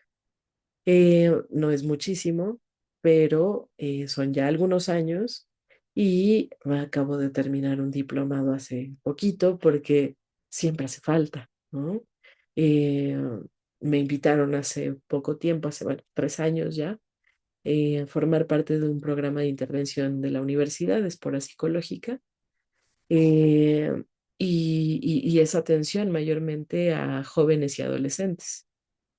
No es muchísimo, pero son ya algunos años y acabo de terminar un diplomado hace poquito porque siempre hace falta, ¿no? Eh, Me invitaron hace poco tiempo, hace bueno, 3 años ya, a formar parte de un programa de intervención de la universidad, de Espora Psicológica, eh, y es atención mayormente a jóvenes y adolescentes.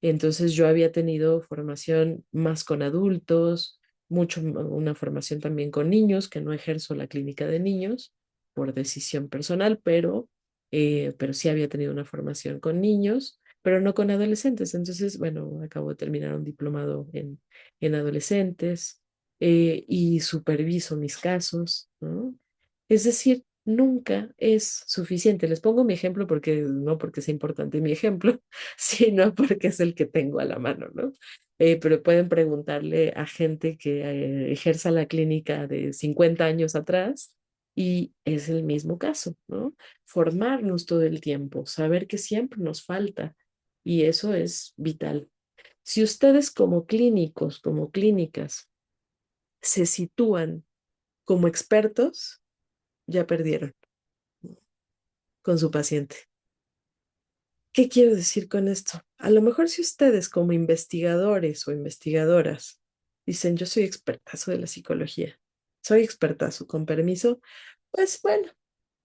Entonces yo había tenido formación más con adultos, una formación también con niños, que no ejerzo la clínica de niños por decisión personal, pero sí había tenido una formación con niños, pero no con adolescentes. Entonces, bueno, acabo de terminar un diplomado en adolescentes y superviso mis casos, ¿no? Es decir, nunca es suficiente. Les pongo mi ejemplo porque no porque sea importante mi ejemplo, sino porque es el que tengo a la mano, ¿no? Pero pueden preguntarle a gente que ejerza la clínica de 50 años atrás y es el mismo caso, ¿no? Formarnos todo el tiempo, saber que siempre nos falta y eso es vital. Si ustedes como clínicos, como clínicas, se sitúan como expertos, ya perdieron. con su paciente. ¿Qué quiero decir con esto? A lo mejor si ustedes como investigadores o investigadoras dicen, yo soy expertazo de la psicología, soy expertazo, con permiso, pues bueno,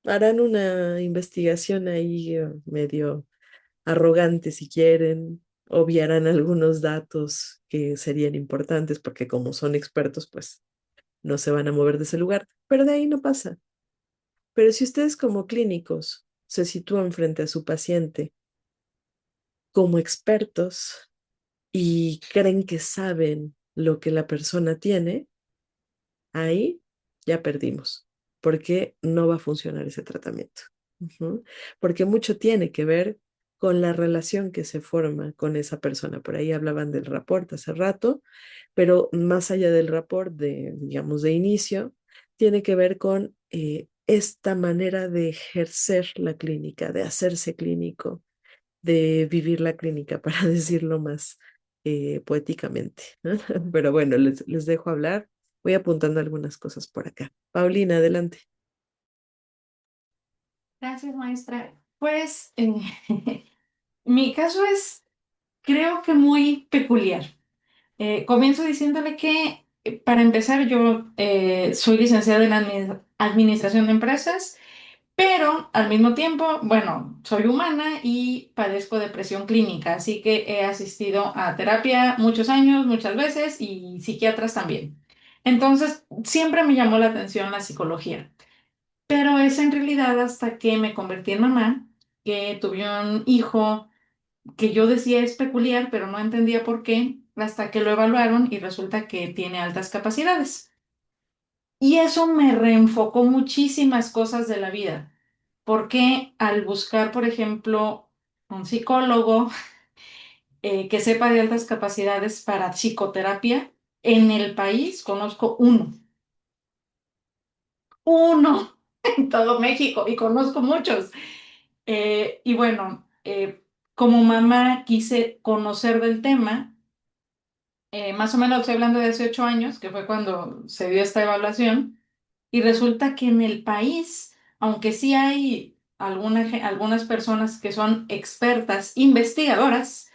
harán una investigación ahí medio arrogante si quieren, obviarán algunos datos que serían importantes porque como son expertos, pues no se van a mover de ese lugar, pero de ahí no pasa. Pero si ustedes como clínicos se sitúan frente a su paciente como expertos y creen que saben lo que la persona tiene, ahí ya perdimos, porque no va a funcionar ese tratamiento. Ujú. Porque mucho tiene que ver con la relación que se forma con esa persona. Por ahí hablaban del rapport hace rato, pero más allá del rapport de, digamos, de inicio, tiene que ver con esta manera de ejercer la clínica, de hacerse clínico, de vivir la clínica, para decirlo más poéticamente, ¿no? Pero bueno, les dejo hablar. Voy apuntando algunas cosas por acá. Paulina, adelante. Gracias, maestra. Pues mi caso es, creo que muy peculiar. Comienzo diciéndole que, para empezar, yo soy licenciada en Administración de Empresas, pero al mismo tiempo, bueno, soy humana y padezco depresión clínica, así que he asistido a terapia muchos años, muchas veces, y psiquiatras también. Entonces, siempre me llamó la atención la psicología. Pero es en realidad hasta que me convertí en mamá, que tuve un hijo que yo decía es peculiar, pero no entendía por qué, hasta que lo evaluaron y resulta que tiene altas capacidades. Y eso me reenfocó muchísimas cosas de la vida, porque al buscar, por ejemplo, un psicólogo que sepa de altas capacidades para psicoterapia, en el país conozco uno en todo México y conozco muchos. Y bueno, como mamá quise conocer del tema, más o menos estoy hablando de hace 8 años, que fue cuando se dio esta evaluación, y resulta que en el país, aunque sí hay algunas personas que son expertas, investigadoras,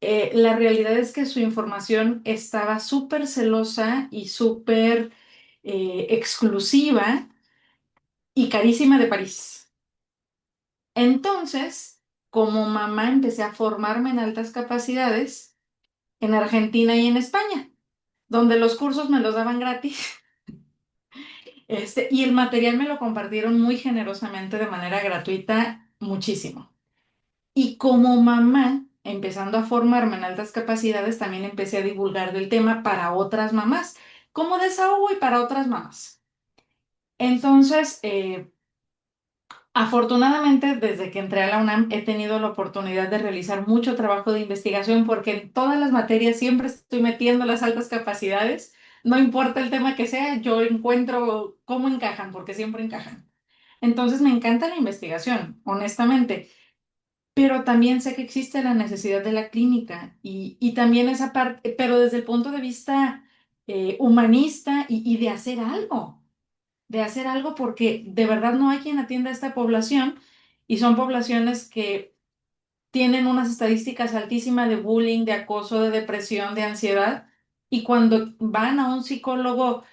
la realidad es que su información estaba súper celosa y súper exclusiva y carísima de París. Entonces, como mamá, empecé a formarme en altas capacidades en Argentina y en España, donde los cursos me los daban gratis, y el material me lo compartieron muy generosamente de manera gratuita, muchísimo. Y como mamá, empezando a formarme en altas capacidades, también empecé a divulgar del tema para otras mamás, como desahogo y para otras mamás. Entonces, afortunadamente, desde que entré a la UNAM he tenido la oportunidad de realizar mucho trabajo de investigación porque en todas las materias siempre estoy metiendo las altas capacidades. No importa el tema que sea, yo encuentro cómo encajan, porque siempre encajan. Entonces me encanta la investigación, honestamente, pero también sé que existe la necesidad de la clínica y también esa parte, pero desde el punto de vista humanista y de hacer algo porque de verdad no hay quien atienda a esta población y son poblaciones que tienen unas estadísticas altísimas de bullying, de acoso, de depresión, de ansiedad y cuando van a un psicólogo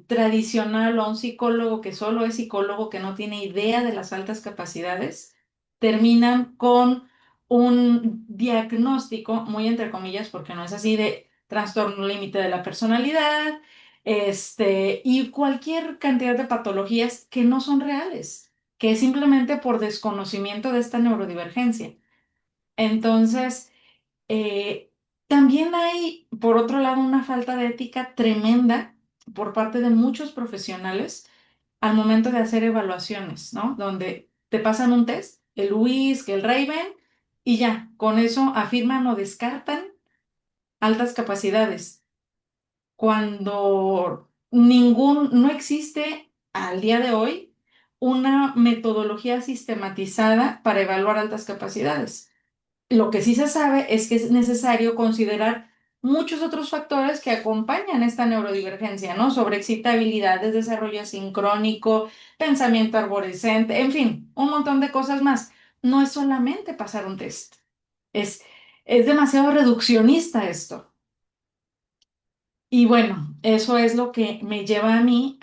tradicional o a un psicólogo que solo es psicólogo, que no tiene idea de las altas capacidades, terminan con un diagnóstico, muy entre comillas, porque no es así, de trastorno límite de la personalidad, y cualquier cantidad de patologías que no son reales, que es simplemente por desconocimiento de esta neurodivergencia. Entonces, eh, también hay, por otro lado, una falta de ética tremenda por parte de muchos profesionales al momento de hacer evaluaciones, ¿no? Donde te pasan un test, el WIS, que el Raven, y ya, con eso afirman o descartan altas capacidades cuando no existe al día de hoy una metodología sistematizada para evaluar altas capacidades. Lo que sí se sabe es que es necesario considerar muchos otros factores que acompañan esta neurodivergencia, ¿no? Sobreexcitabilidad, desarrollo asincrónico, pensamiento arborescente, en fin, un montón de cosas más. No es solamente pasar un test. Es, es demasiado reduccionista esto. Y bueno, eso es lo que me lleva a mí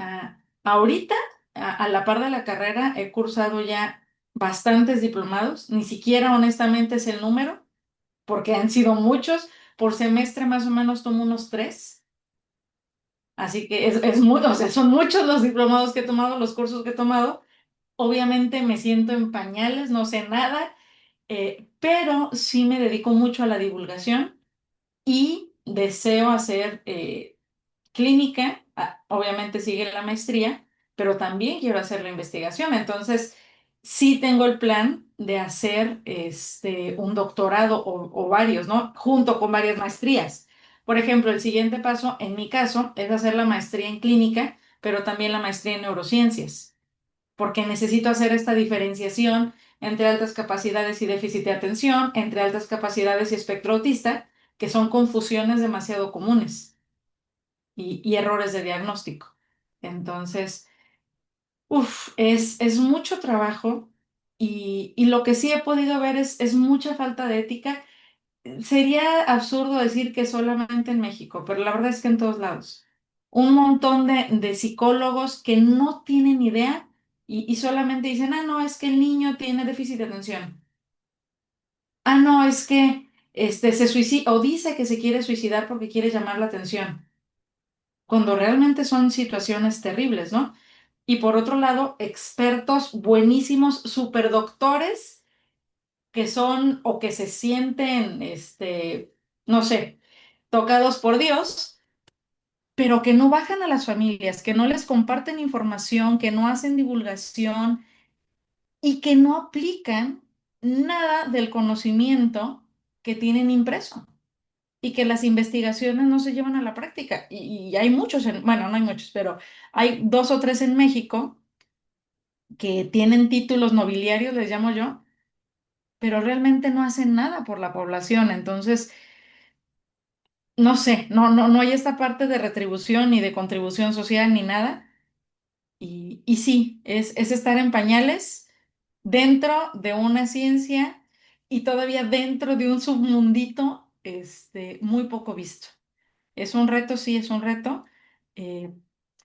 ahorita, a la par de la carrera, he cursado ya bastantes diplomados, ni siquiera honestamente es el número, porque han sido muchos, por semestre más o menos tomo unos 3, así que es muy, o sea, son muchos los diplomados que he tomado, los cursos que he tomado. Obviamente me siento en pañales, no sé nada, pero sí me dedico mucho a la divulgación y deseo hacer clínica, obviamente sigue la maestría, pero también quiero hacer la investigación. Entonces, sí tengo el plan de hacer un doctorado o varios, ¿no? Junto con varias maestrías. Por ejemplo, el siguiente paso, en mi caso, es hacer la maestría en clínica, pero también la maestría en neurociencias, porque necesito hacer esta diferenciación entre altas capacidades y déficit de atención, entre altas capacidades y espectro autista, que son confusiones demasiado comunes y errores de diagnóstico. Entonces, es mucho trabajo y lo que sí he podido ver es mucha falta de ética. Sería absurdo decir que solamente en México, pero la verdad es que en todos lados. Un montón de psicólogos que no tienen idea y solamente dicen, ah, no, es que el niño tiene déficit de atención. Ah, no, es que se suicida o dice que se quiere suicidar porque quiere llamar la atención, cuando realmente son situaciones terribles, ¿no? Y por otro lado, expertos buenísimos, superdoctores, que son o que se sienten, no sé, tocados por Dios, pero que no bajan a las familias, que no les comparten información, que no hacen divulgación y que no aplican nada del conocimiento que tienen impreso y que las investigaciones no se llevan a la práctica. Y hay muchos, bueno, no hay muchos, pero hay 2 o 3 en México que tienen títulos nobiliarios, les llamo yo, pero realmente no hacen nada por la población. Entonces, no sé, no hay esta parte de retribución ni de contribución social ni nada. Y sí, es estar en pañales dentro de una ciencia y todavía dentro de un submundito muy poco visto. Es un reto, sí, es un reto. Eh,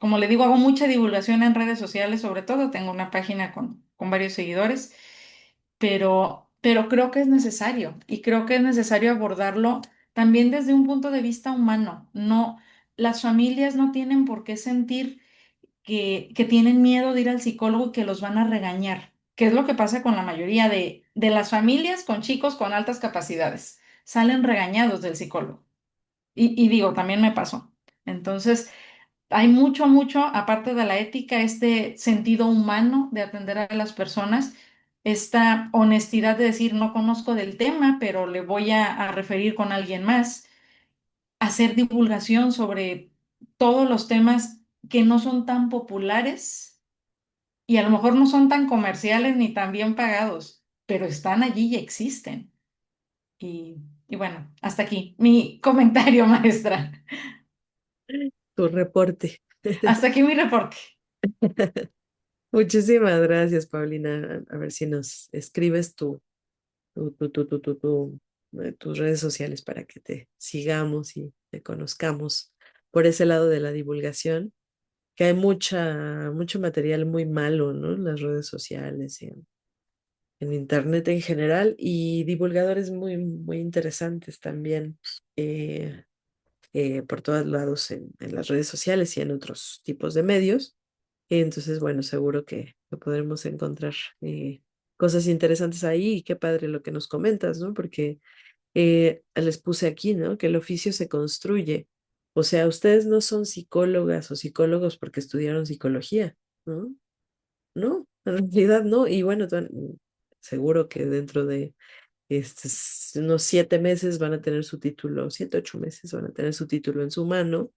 Como le digo, hago mucha divulgación en redes sociales, sobre todo tengo una página con varios seguidores, pero creo que es necesario y creo que es necesario abordarlo también desde un punto de vista humano. No, las familias no tienen por qué sentir que tienen miedo de ir al psicólogo y que los van a regañar, que es lo que pasa con la mayoría de las familias con chicos con altas capacidades. Salen regañados del psicólogo. Y digo, también me pasó. Entonces, hay mucho, mucho, aparte de la ética, este sentido humano de atender a las personas, esta honestidad de decir, no conozco del tema, pero le voy a referir con alguien más, hacer divulgación sobre todos los temas que no son tan populares y a lo mejor no son tan comerciales ni tan bien pagados, pero están allí y existen. Y, y bueno, hasta aquí mi comentario, maestra. Tu reporte. Hasta aquí mi reporte. Muchísimas gracias, Paulina. A ver si nos escribes tus redes sociales para que te sigamos y te conozcamos por ese lado de la divulgación, que hay mucho material muy malo, ¿no? En las redes sociales y en internet en general, y divulgadores muy interesantes también por todos lados en las redes sociales y en otros tipos de medios. Entonces, bueno, seguro que podremos encontrar cosas interesantes ahí y qué padre lo que nos comentas, ¿no? Porque les puse aquí, ¿no? Que el oficio se construye. O sea, ustedes no son psicólogas o psicólogos porque estudiaron psicología, ¿no? No, en realidad no. Y bueno, seguro que dentro de unos 7 meses van a tener su título, 7, 8 meses van a tener su título en su mano,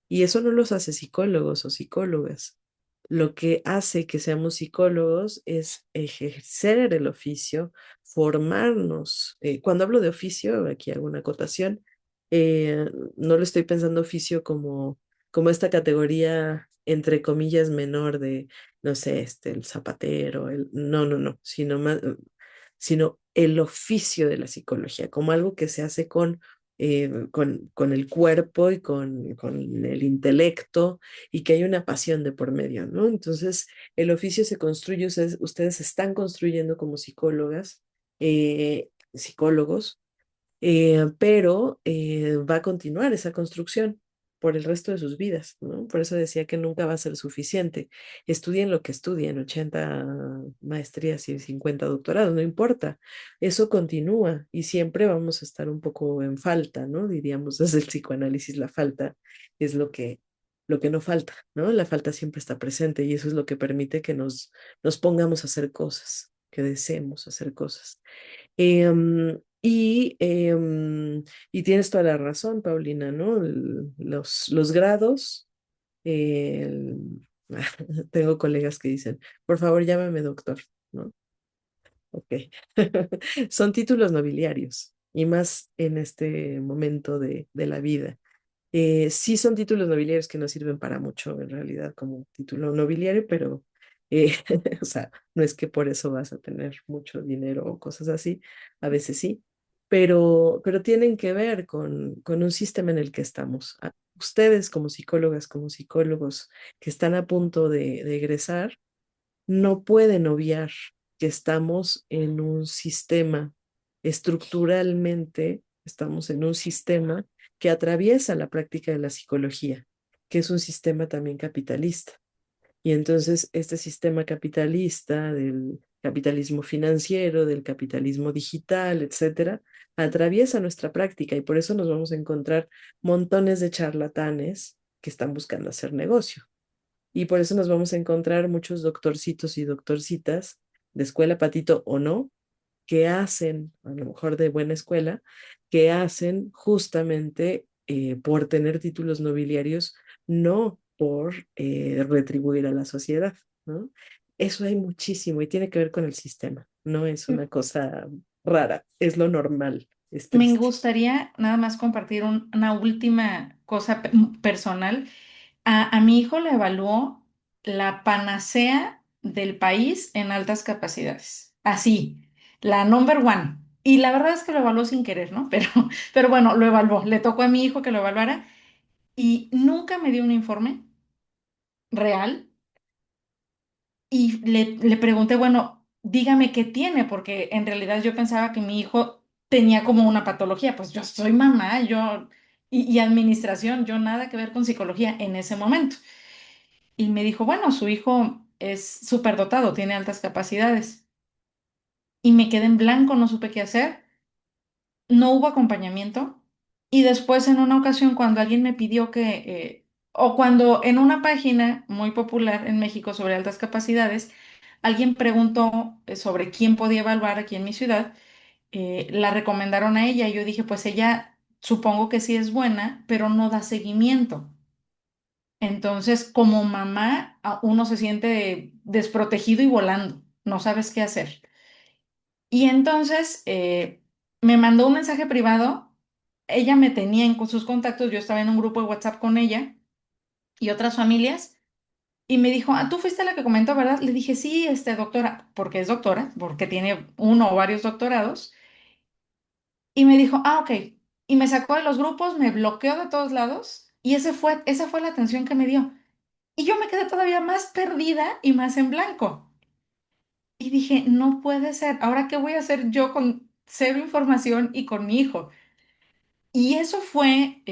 y eso no los hace psicólogos o psicólogas. Lo que hace que seamos psicólogos es ejercer el oficio, formarnos. Cuando hablo de oficio, aquí hago una acotación, eh, no lo estoy pensando oficio como esta categoría, entre comillas, menor de, no sé, el zapatero, no, no, no, sino más, sino el oficio de la psicología, como algo que se hace con el cuerpo y con el intelecto y que hay una pasión de por medio, ¿no? Entonces, el oficio se construye, ustedes se están construyendo como psicólogas, psicólogos, pero va a continuar esa construcción por el resto de sus vidas, ¿no? Por eso decía que nunca va a ser suficiente. Estudien lo que estudien, 80 maestrías y 50 doctorados, no importa. Eso continúa y siempre vamos a estar un poco en falta, ¿no? Diríamos desde el psicoanálisis, la falta es lo que no falta, ¿no? La falta siempre está presente y eso es lo que permite que nos pongamos a hacer cosas, que deseemos hacer cosas. Y tienes toda la razón, Paulina, ¿no? Los grados, el- tengo colegas que dicen, por favor, llámame doctor, ¿no? Ok. Son títulos nobiliarios y más en este momento de la vida. Sí son títulos nobiliarios que no sirven para mucho en realidad como título nobiliario, pero eh, o sea, no es que por eso vas a tener mucho dinero o cosas así, a veces sí, pero tienen que ver con un sistema en el que estamos. Ustedes como psicólogas, como psicólogos que están a punto de egresar, no pueden obviar que estamos en un sistema, estructuralmente, estamos en un sistema que atraviesa la práctica de la psicología, que es un sistema también capitalista. Y entonces este sistema capitalista, del capitalismo financiero, del capitalismo digital, etcétera, atraviesa nuestra práctica y por eso nos vamos a encontrar montones de charlatanes que están buscando hacer negocio. Y por eso nos vamos a encontrar muchos doctorcitos y doctorcitas de escuela patito o no, que hacen, a lo mejor de buena escuela, que hacen justamente por tener títulos nobiliarios, no por retribuir a la sociedad, ¿no? Eso hay muchísimo y tiene que ver con el sistema, no es una cosa rara, es lo normal, es Me triste. gustaría nada más compartir una última cosa personal. A mi hijo le evaluó la panacea del país en altas capacidades. Así, la number one. Y la verdad es que lo evaluó sin querer, ¿no? Pero bueno, lo evaluó. Le tocó a mi hijo que lo evaluara y nunca me dio un informe real. Y le pregunté, bueno, dígame qué tiene, porque en realidad yo pensaba que mi hijo tenía como una patología. Pues yo soy mamá, y administración, yo nada que ver con psicología en ese momento. Y me dijo, bueno, su hijo es súper dotado, tiene altas capacidades. Y me quedé en blanco, no supe qué hacer, no hubo acompañamiento. Y después en una ocasión cuando alguien me pidió o cuando en una página muy popular en México sobre altas capacidades, alguien preguntó sobre quién podía evaluar aquí en mi ciudad, la recomendaron a ella y yo dije, pues ella supongo que sí es buena, pero no da seguimiento. Entonces, como mamá, uno se siente desprotegido y volando, no sabes qué hacer. Y entonces me mandó un mensaje privado, ella me tenía con sus contactos, yo estaba en un grupo de WhatsApp con ella y otras familias, y me dijo, tú fuiste la que comentó, ¿verdad? Le dije, sí, doctora, porque es doctora, porque tiene uno o varios doctorados, y me dijo, ok, y me sacó de los grupos, me bloqueó de todos lados, y esa fue la atención que me dio. Y yo me quedé todavía más perdida y más en blanco. Y dije, no puede ser. Ahora, ¿qué voy a hacer yo con cero información y con mi hijo? Y eso fue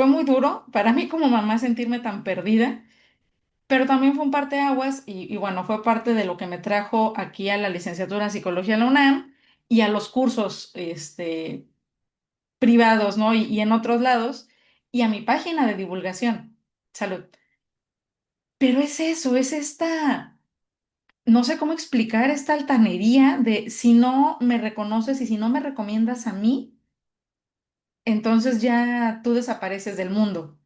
muy duro para mí como mamá sentirme tan perdida, pero también fue un parteaguas y bueno, fue parte de lo que me trajo aquí a la licenciatura en psicología en la UNAM y a los cursos privados, ¿no? Y en otros lados y a mi página de divulgación. Salud. Pero es eso, es esta no sé cómo explicar esta altanería de si no me reconoces y si no me recomiendas a mí, entonces ya tú desapareces del mundo.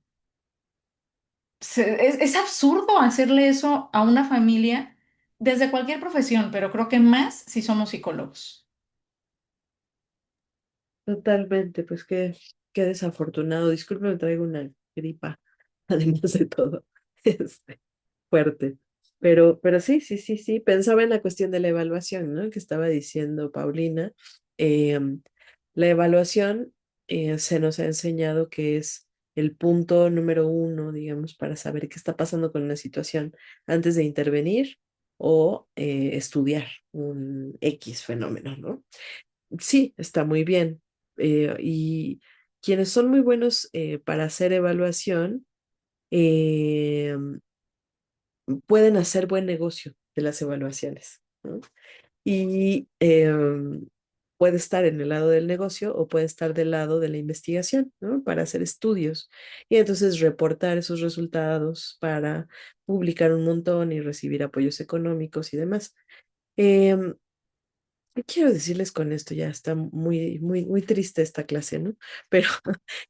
Es absurdo hacerle eso a una familia desde cualquier profesión, pero creo que más si somos psicólogos. Totalmente, pues qué desafortunado. Disculpe, me traigo una gripa, además de todo. Fuerte. Pero sí, sí, sí, sí. Pensaba en la cuestión de la evaluación, ¿no? Que estaba diciendo Paulina. Em, la evaluación se nos ha enseñado que es el punto número uno, digamos, para saber qué está pasando con una situación antes de intervenir o estudiar un X fenómeno, ¿no? Sí, está muy bien. Y quienes son muy buenos para hacer evaluación, eh, pueden hacer buen negocio de las evaluaciones, ¿no? Y puede estar en el lado del negocio o puede estar del lado de la investigación, ¿no? Para hacer estudios y entonces reportar esos resultados para publicar un montón y recibir apoyos económicos y demás. Em, ¿Qué quiero decirles con esto? Ya está muy, muy, muy triste esta clase, ¿no? Pero,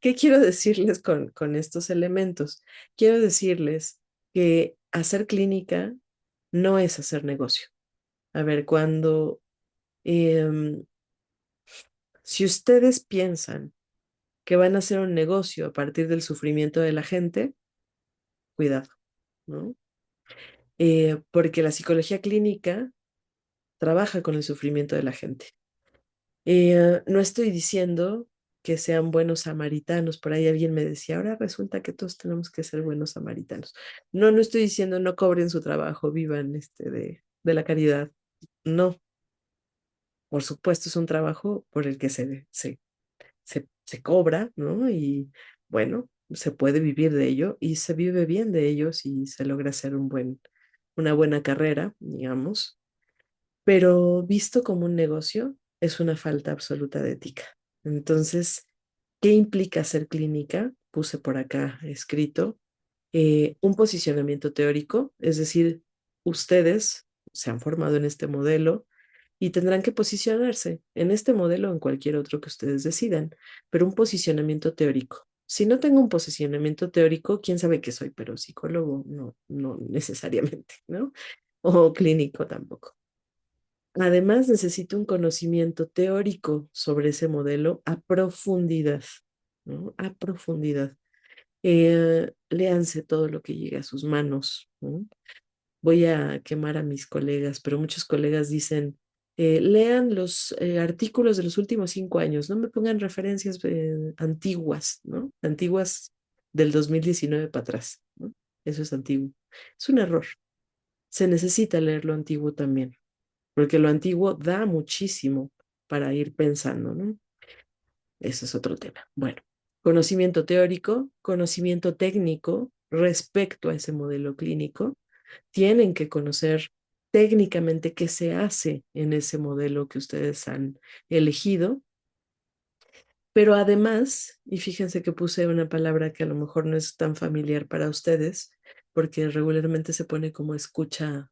¿qué quiero decirles con estos elementos? Quiero decirles que hacer clínica no es hacer negocio. A ver, em, si ustedes piensan que van a hacer un negocio a partir del sufrimiento de la gente, cuidado, ¿no? Porque la psicología clínica trabaja con el sufrimiento de la gente. No estoy diciendo que sean buenos samaritanos. Por ahí alguien me decía, ahora resulta que todos tenemos que ser buenos samaritanos. No, no estoy diciendo no cobren su trabajo, vivan de la caridad. No, por supuesto es un trabajo por el que se cobra, ¿no? Y bueno, se puede vivir de ello y se vive bien de ello si se logra hacer una buena carrera, digamos. Pero visto como un negocio, es una falta absoluta de ética. Entonces, ¿qué implica ser clínica? Puse por acá escrito un posicionamiento teórico, es decir, ustedes se han formado en este modelo y tendrán que posicionarse en este modelo o en cualquier otro que ustedes decidan, pero un posicionamiento teórico. Si no tengo un posicionamiento teórico, quién sabe qué soy, pero psicólogo no, no necesariamente, ¿no? O clínico tampoco. Además, necesito un conocimiento teórico sobre ese modelo a profundidad, ¿no? A profundidad. Léanse todo lo que llegue a sus manos, ¿no? Voy a quemar a mis colegas, pero muchos colegas dicen, lean los artículos de los últimos 5 años, no me pongan referencias antiguas, ¿no? Antiguas del 2019 para atrás, ¿no? Eso es antiguo. Es un error. Se necesita leer lo antiguo también porque lo antiguo da muchísimo para ir pensando, ¿no? Ese es otro tema. Bueno, conocimiento teórico, conocimiento técnico respecto a ese modelo clínico. Tienen que conocer técnicamente qué se hace en ese modelo que ustedes han elegido, pero además, y fíjense que puse una palabra que a lo mejor no es tan familiar para ustedes, porque regularmente se pone como escucha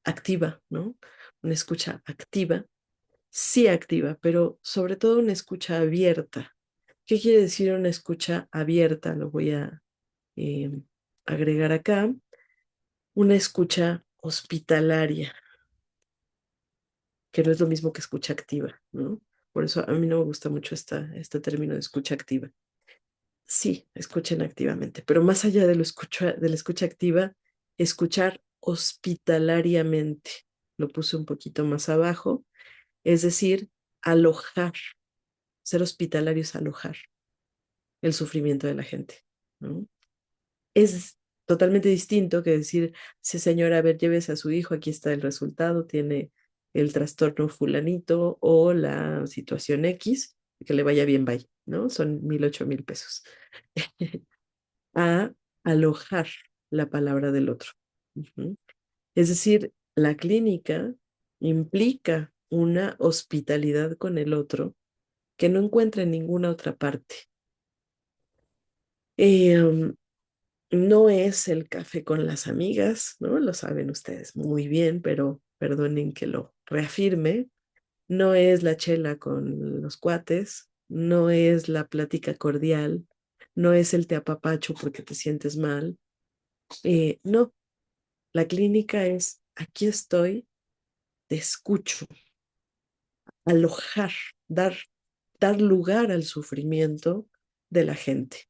activa, ¿no? Una escucha activa, sí activa, pero sobre todo una escucha abierta. ¿Qué quiere decir una escucha abierta? Lo voy a eh, agregar acá. Una escucha hospitalaria, que no es lo mismo que escucha activa, ¿no? Por eso a mí no me gusta mucho este término de escucha activa. Sí, escuchen activamente, pero más allá de la escucha activa, escuchar hospitalariamente. Lo puse un poquito más abajo, es decir, alojar, ser hospitalario es alojar el sufrimiento de la gente, ¿no? Es totalmente distinto que decir, sí señora, a ver, llévese a su hijo, aquí está el resultado, tiene el trastorno fulanito o la situación X, que le vaya bien, bye, ¿no? Son 1,000, 8,000 pesos. A alojar la palabra del otro. Ujú. Es decir, la clínica implica una hospitalidad con el otro que no encuentra en ninguna otra parte. Um, no es el café con las amigas, ¿no? Lo saben ustedes muy bien, pero perdonen que lo reafirme. No es la chela con los cuates, no es la plática cordial, no es el te apapacho porque te sientes mal. No, la clínica es aquí estoy, te escucho, alojar, dar. dar lugar al sufrimiento de la gente,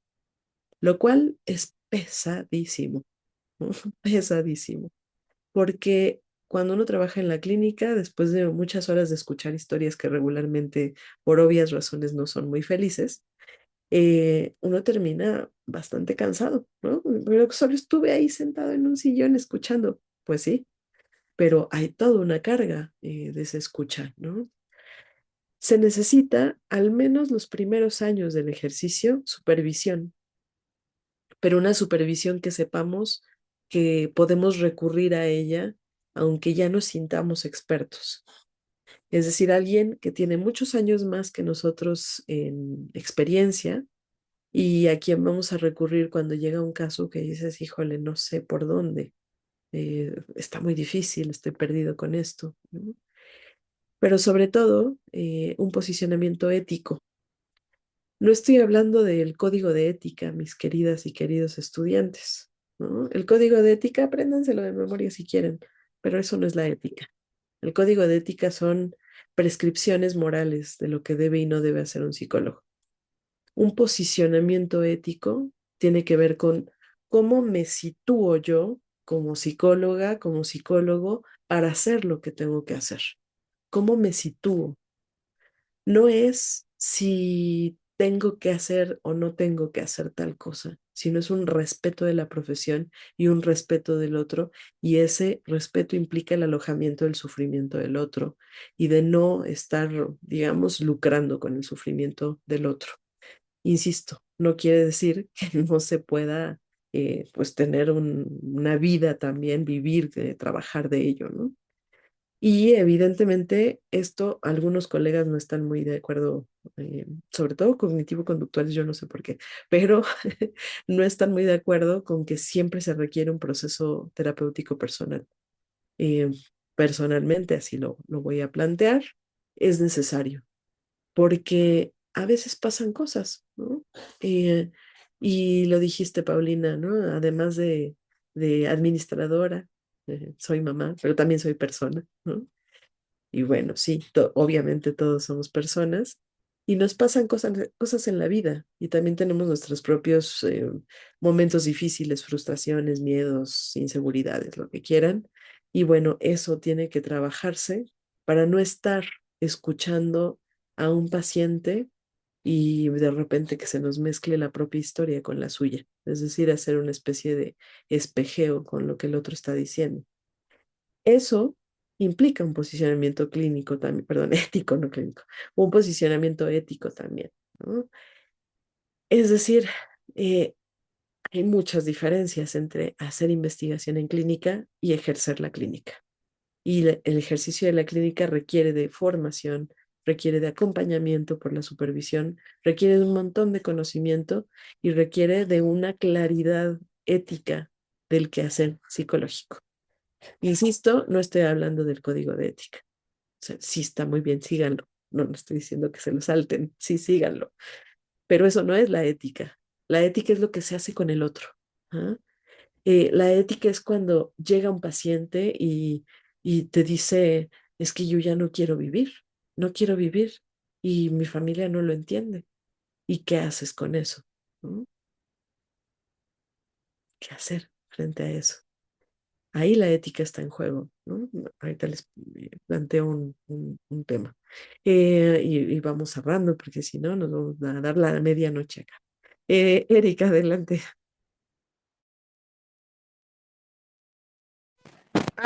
lo cual es pesadísimo, ¿no? Pesadísimo, porque cuando uno trabaja en la clínica, después de muchas horas de escuchar historias que regularmente, por obvias razones, no son muy felices, uno termina bastante cansado, ¿no? Pero solo estuve ahí sentado en un sillón escuchando, pues sí, pero hay toda una carga de esa escucha, ¿no? Se necesita, al menos los primeros años del ejercicio, supervisión, pero una supervisión que sepamos que podemos recurrir a ella aunque ya nos sintamos expertos. Es decir, alguien que tiene muchos años más que nosotros en experiencia y a quien vamos a recurrir cuando llega un caso que dices, híjole, no sé por dónde, está muy difícil, estoy perdido con esto, ¿no? Pero sobre todo, un posicionamiento ético. No estoy hablando del código de ética, mis queridas y queridos estudiantes, ¿no? El código de ética, apréndanselo de memoria si quieren, pero eso no es la ética. El código de ética son prescripciones morales de lo que debe y no debe hacer un psicólogo. Un posicionamiento ético tiene que ver con cómo me sitúo yo como psicóloga, como psicólogo, para hacer lo que tengo que hacer. ¿Cómo me sitúo? No es si tengo que hacer o no tengo que hacer tal cosa, sino es un respeto de la profesión y un respeto del otro, y ese respeto implica el alojamiento del sufrimiento del otro y de no estar, digamos, lucrando con el sufrimiento del otro. Insisto, no quiere decir que no se pueda, pues, tener una vida también, vivir, trabajar de ello, ¿no? Y evidentemente esto algunos colegas no están muy de acuerdo, sobre todo cognitivo-conductuales, yo no sé por qué, pero no están muy de acuerdo con que siempre se requiere un proceso terapéutico personal. Eh, Personalmente, así lo voy a plantear, es necesario, porque a veces pasan cosas, ¿no? Eh, y lo dijiste, Paulina, ¿no? Además de administradora, soy mamá, pero también soy persona, ¿no? Y bueno, sí, obviamente todos somos personas y nos pasan cosas en la vida y también tenemos nuestros propios momentos difíciles, frustraciones, miedos, inseguridades, lo que quieran. Y bueno, eso tiene que trabajarse para no estar escuchando a un paciente y de repente que se nos mezcle la propia historia con la suya. Es decir, hacer una especie de espejeo con lo que el otro está diciendo. Eso implica un posicionamiento clínico también, perdón, ético, no clínico, un posicionamiento ético también, ¿no? Es decir, eh, hay muchas diferencias entre hacer investigación en clínica y ejercer la clínica. Y el ejercicio de la clínica requiere de formación, requiere de acompañamiento por la supervisión, requiere de un montón de conocimiento y requiere de una claridad ética del quehacer psicológico. Insisto, no estoy hablando del código de ética. O sea, sí está muy bien, síganlo. No, no estoy diciendo que se lo salten, sí, síganlo. Pero eso no es la ética. La ética es lo que se hace con el otro. ¿Ah? La ética es cuando llega un paciente y te dice, es que yo ya no quiero vivir, no quiero vivir y mi familia no lo entiende. ¿Y qué haces con eso? ¿No? ¿Qué hacer frente a eso? Ahí la ética está en juego, ¿no? Ahorita les planteo un tema. Y vamos cerrando, porque si no, nos vamos a dar la medianoche acá. Erika, adelante.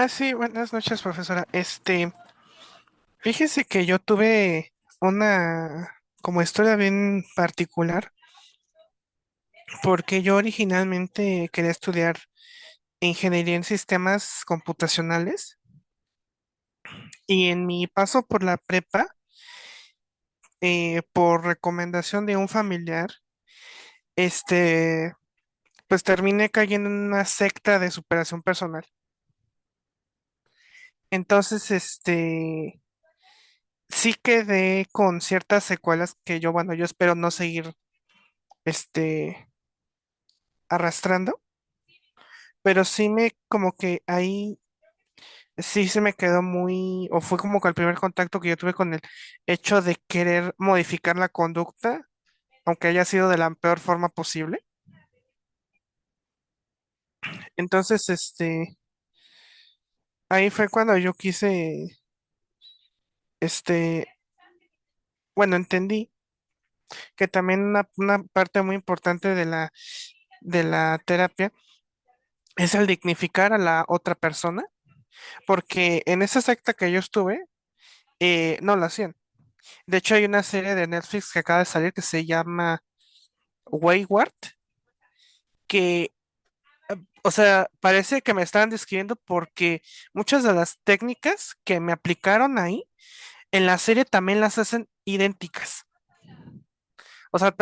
Sí, buenas noches, profesora. Fíjese que yo tuve una como historia bien particular, porque yo originalmente quería estudiar ingeniería en sistemas computacionales y en mi paso por la prepa, por recomendación de un familiar, este, pues terminé cayendo en una secta de superación personal. Entonces, sí quedé con ciertas secuelas que yo, bueno, yo espero no seguir, este, arrastrando, pero sí me como que ahí sí se me quedó muy, o fue como que el primer contacto que yo tuve con el hecho de querer modificar la conducta, aunque haya sido de la peor forma posible. Entonces, ahí fue cuando yo quise, este, bueno, entendí que también una parte muy importante de la terapia es el dignificar a la otra persona, porque en esa secta que yo estuve, no lo hacían. De hecho, hay una serie de Netflix que acaba de salir que se llama Wayward, que, o sea, parece que me estaban describiendo porque muchas de las técnicas que me aplicaron ahí, en la serie también las hacen idénticas. O sea,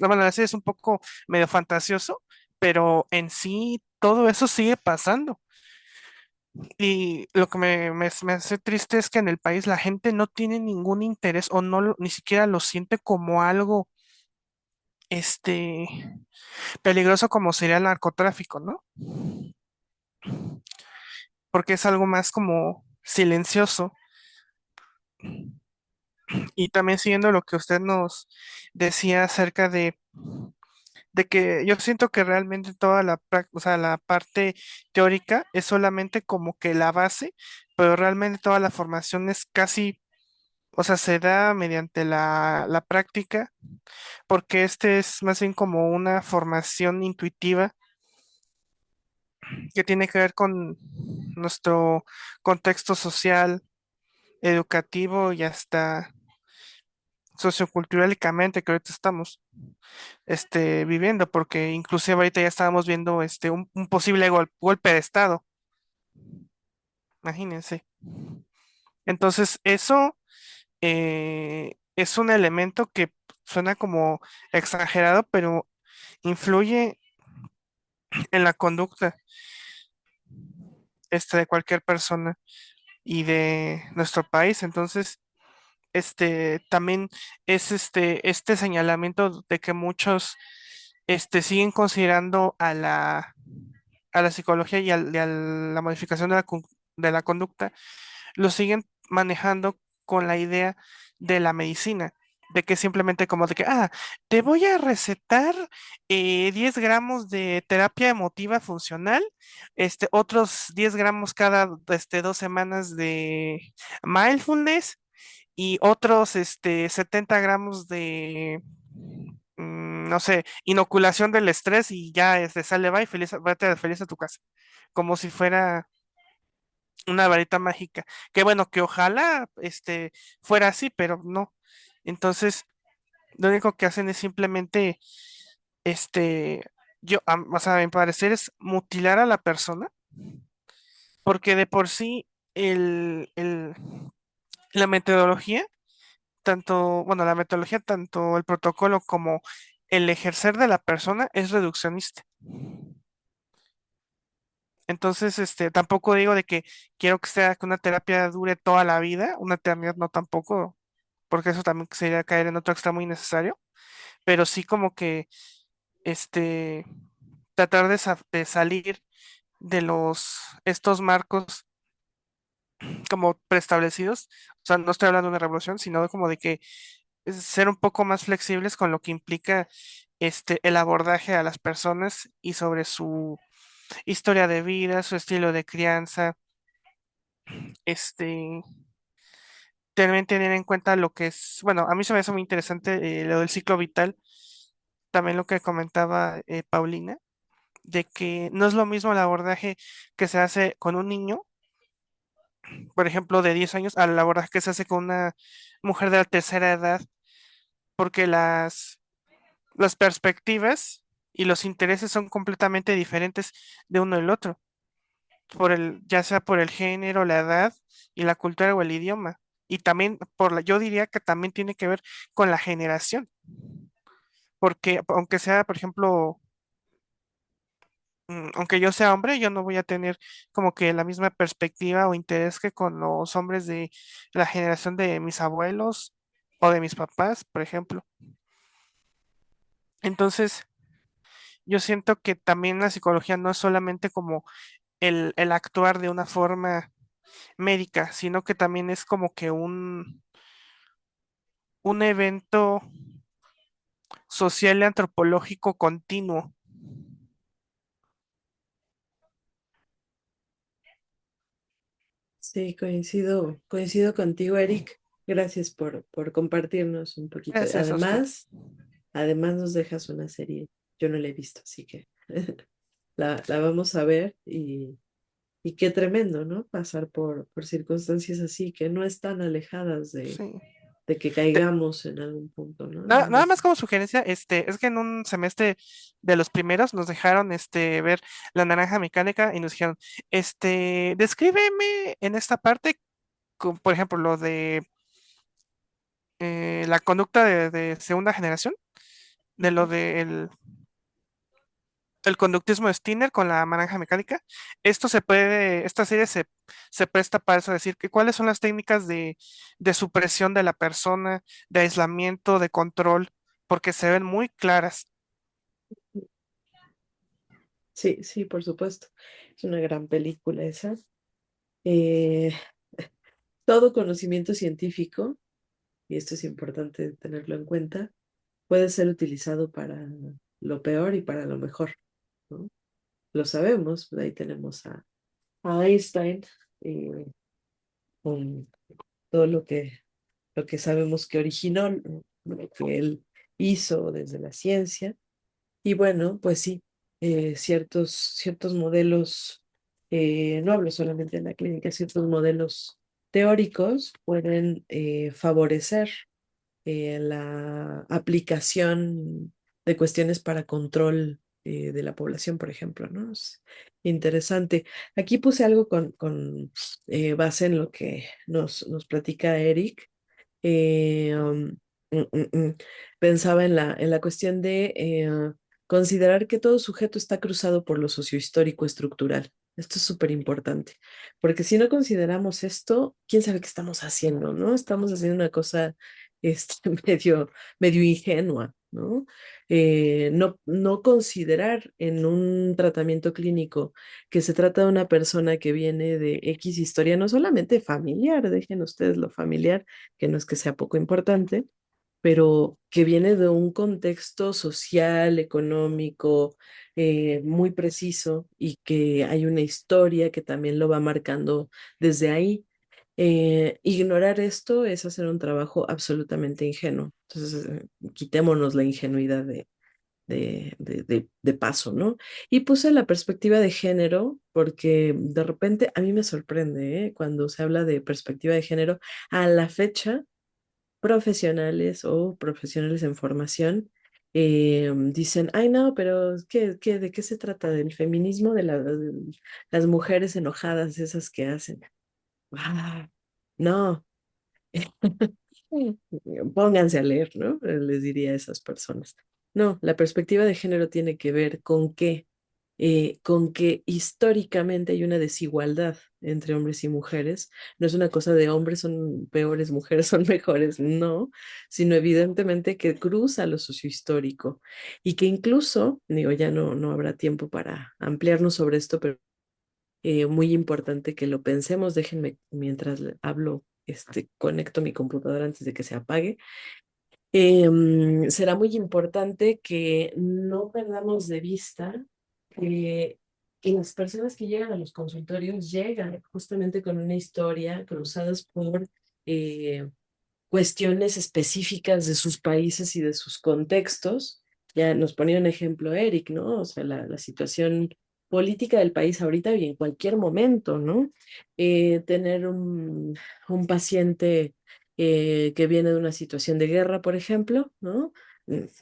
bueno, la serie es un poco medio fantasioso, pero en sí todo eso sigue pasando. Y lo que me hace triste es que en el país la gente no tiene ningún interés o no ni siquiera lo siente como algo este peligroso como sería el narcotráfico, ¿no? Porque es algo más como silencioso. Y también siguiendo lo que usted nos decía acerca de que yo siento que realmente toda o sea, la parte teórica es solamente como que la base, pero realmente toda la formación es casi, o sea, se da mediante la práctica, porque este es más bien como una formación intuitiva que tiene que ver con nuestro contexto social, educativo y hasta socioculturalmente que ahorita estamos viviendo, porque inclusive ahorita ya estábamos viendo un posible golpe de estado, imagínense. Entonces, eso es un elemento que suena como exagerado, pero influye en la conducta de cualquier persona y de nuestro país. Entonces, también es este señalamiento de que muchos siguen considerando a la psicología y a la modificación de la conducta, lo siguen manejando con la idea de la medicina, de que simplemente como de que, te voy a recetar 10 gramos de terapia emotiva funcional, otros 10 gramos cada 2 semanas de mindfulness y otros 70 gramos de, no sé, inoculación del estrés y ya sale, va y feliz, vete feliz a tu casa, como si fuera una varita mágica. Que bueno, que ojalá fuera así, pero no. Entonces, lo único que hacen es simplemente, este, o sea, a mi parecer es mutilar a la persona, porque de por sí la metodología, bueno, la metodología, tanto el protocolo como el ejercer de la persona es reduccionista. Entonces, tampoco digo de que quiero que una terapia dure toda la vida, una eternidad no tampoco, porque eso también sería caer en otro extremo innecesario, pero sí como que, este, tratar de salir de estos marcos como preestablecidos, o sea, no estoy hablando de una revolución, sino como de que ser un poco más flexibles con lo que implica el abordaje a las personas y sobre su historia de vida, su estilo de crianza, este, también tener en cuenta lo que es, bueno, a mí se me hace muy interesante lo del ciclo vital, también lo que comentaba Paulina, de que no es lo mismo el abordaje que se hace con un niño, por ejemplo, de 10 años, al abordaje que se hace con una mujer de la tercera edad, porque las perspectivas y los intereses son completamente diferentes de uno del otro, ya sea por el género, la edad y la cultura o el idioma. Y también yo diría que también tiene que ver con la generación, porque aunque sea, por ejemplo, aunque yo sea hombre, yo no voy a tener como que la misma perspectiva o interés que con los hombres de la generación de mis abuelos o de mis papás, por ejemplo. Entonces, yo siento que también la psicología no es solamente como el actuar de una forma médica, sino que también es como que un evento social y antropológico continuo. Sí, coincido contigo, Eric. Gracias por compartirnos un poquito. Gracias a usted. Además nos dejas una serie. Yo no la he visto, así que la vamos a ver y qué tremendo, ¿no? Pasar por circunstancias así que no están alejadas Sí. de que De- caigamos en algún punto, ¿no? nada, En nada más ese- como sugerencia, es que en un semestre de los primeros nos dejaron ver la naranja mecánica y nos dijeron, descríbeme en esta parte, por ejemplo, lo de la conducta de segunda generación, de lo Ujú. del el conductismo de Skinner con la naranja mecánica. Esta serie se presta para eso, decir que cuáles son las técnicas de supresión de la persona, de aislamiento, de control, porque se ven muy claras. Sí, sí, por supuesto. Es una gran película esa. Eh, Todo conocimiento científico, y esto es importante tenerlo en cuenta, puede ser utilizado para lo peor y para lo mejor, ¿no? Lo sabemos, ahí tenemos a Einstein, eh, con todo lo que sabemos que originó, lo que él hizo desde la ciencia. Y bueno, pues sí, ciertos modelos, no hablo solamente de la clínica, ciertos modelos teóricos pueden favorecer la aplicación de cuestiones para control de la población, por ejemplo, ¿no? Es interesante. Aquí puse algo con base en lo que nos platica Eric. Eh, um, mm, mm, mm. Pensaba en la cuestión de considerar que todo sujeto está cruzado por lo sociohistórico estructural. Esto es súper importante, porque si no consideramos esto, quién sabe qué estamos haciendo, ¿no? Estamos haciendo una cosa medio ingenua, ¿no? No considerar en un tratamiento clínico que se trata de una persona que viene de X historia, no solamente familiar, dejen ustedes lo familiar, que no es que sea poco importante, pero que viene de un contexto social, económico, muy preciso y que hay una historia que también lo va marcando desde ahí. Ignorar esto es hacer un trabajo absolutamente ingenuo. Entonces, quitémonos la ingenuidad de paso, ¿no? Y puse la perspectiva de género porque de repente a mí me sorprende, ¿eh? Cuando se habla de perspectiva de género, a la fecha profesionales o profesionales en formación dicen, ay no, pero de qué se trata? ¿Del feminismo de las mujeres enojadas, esas que hacen? Ah, no, pónganse a leer, ¿no? Les diría a esas personas. No, la perspectiva de género tiene que ver con que históricamente hay una desigualdad entre hombres y mujeres. No es una cosa de hombres son peores, mujeres son mejores, no, sino evidentemente que cruza lo sociohistórico y que incluso, digo, ya no habrá tiempo para ampliarnos sobre esto, pero muy importante que lo pensemos. Déjenme, mientras hablo, conecto mi computadora antes de que se apague. Será muy importante que no perdamos de vista que las personas que llegan a los consultorios llegan justamente con una historia cruzadas por eh, cuestiones específicas de sus países y de sus contextos. Ya nos ponía un ejemplo Eric, ¿no? O sea, la situación política del país ahorita y en cualquier momento, ¿no? Tener un paciente que viene de una situación de guerra, por ejemplo, ¿no?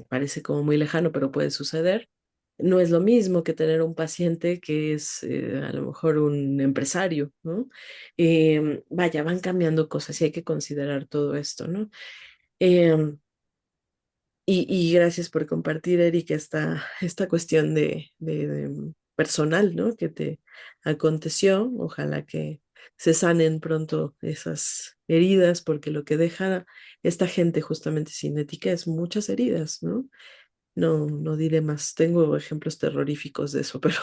Parece como muy lejano, pero puede suceder. No es lo mismo que tener un paciente que es a lo mejor un empresario, ¿no? Vaya, van cambiando cosas y hay que considerar todo esto, ¿no? Em, y gracias por compartir, Erika, esta cuestión de personal, ¿no? Que te aconteció. Ojalá que se sanen pronto esas heridas, porque lo que deja esta gente justamente cinética es muchas heridas, ¿no? No diré más. Tengo ejemplos terroríficos de eso, pero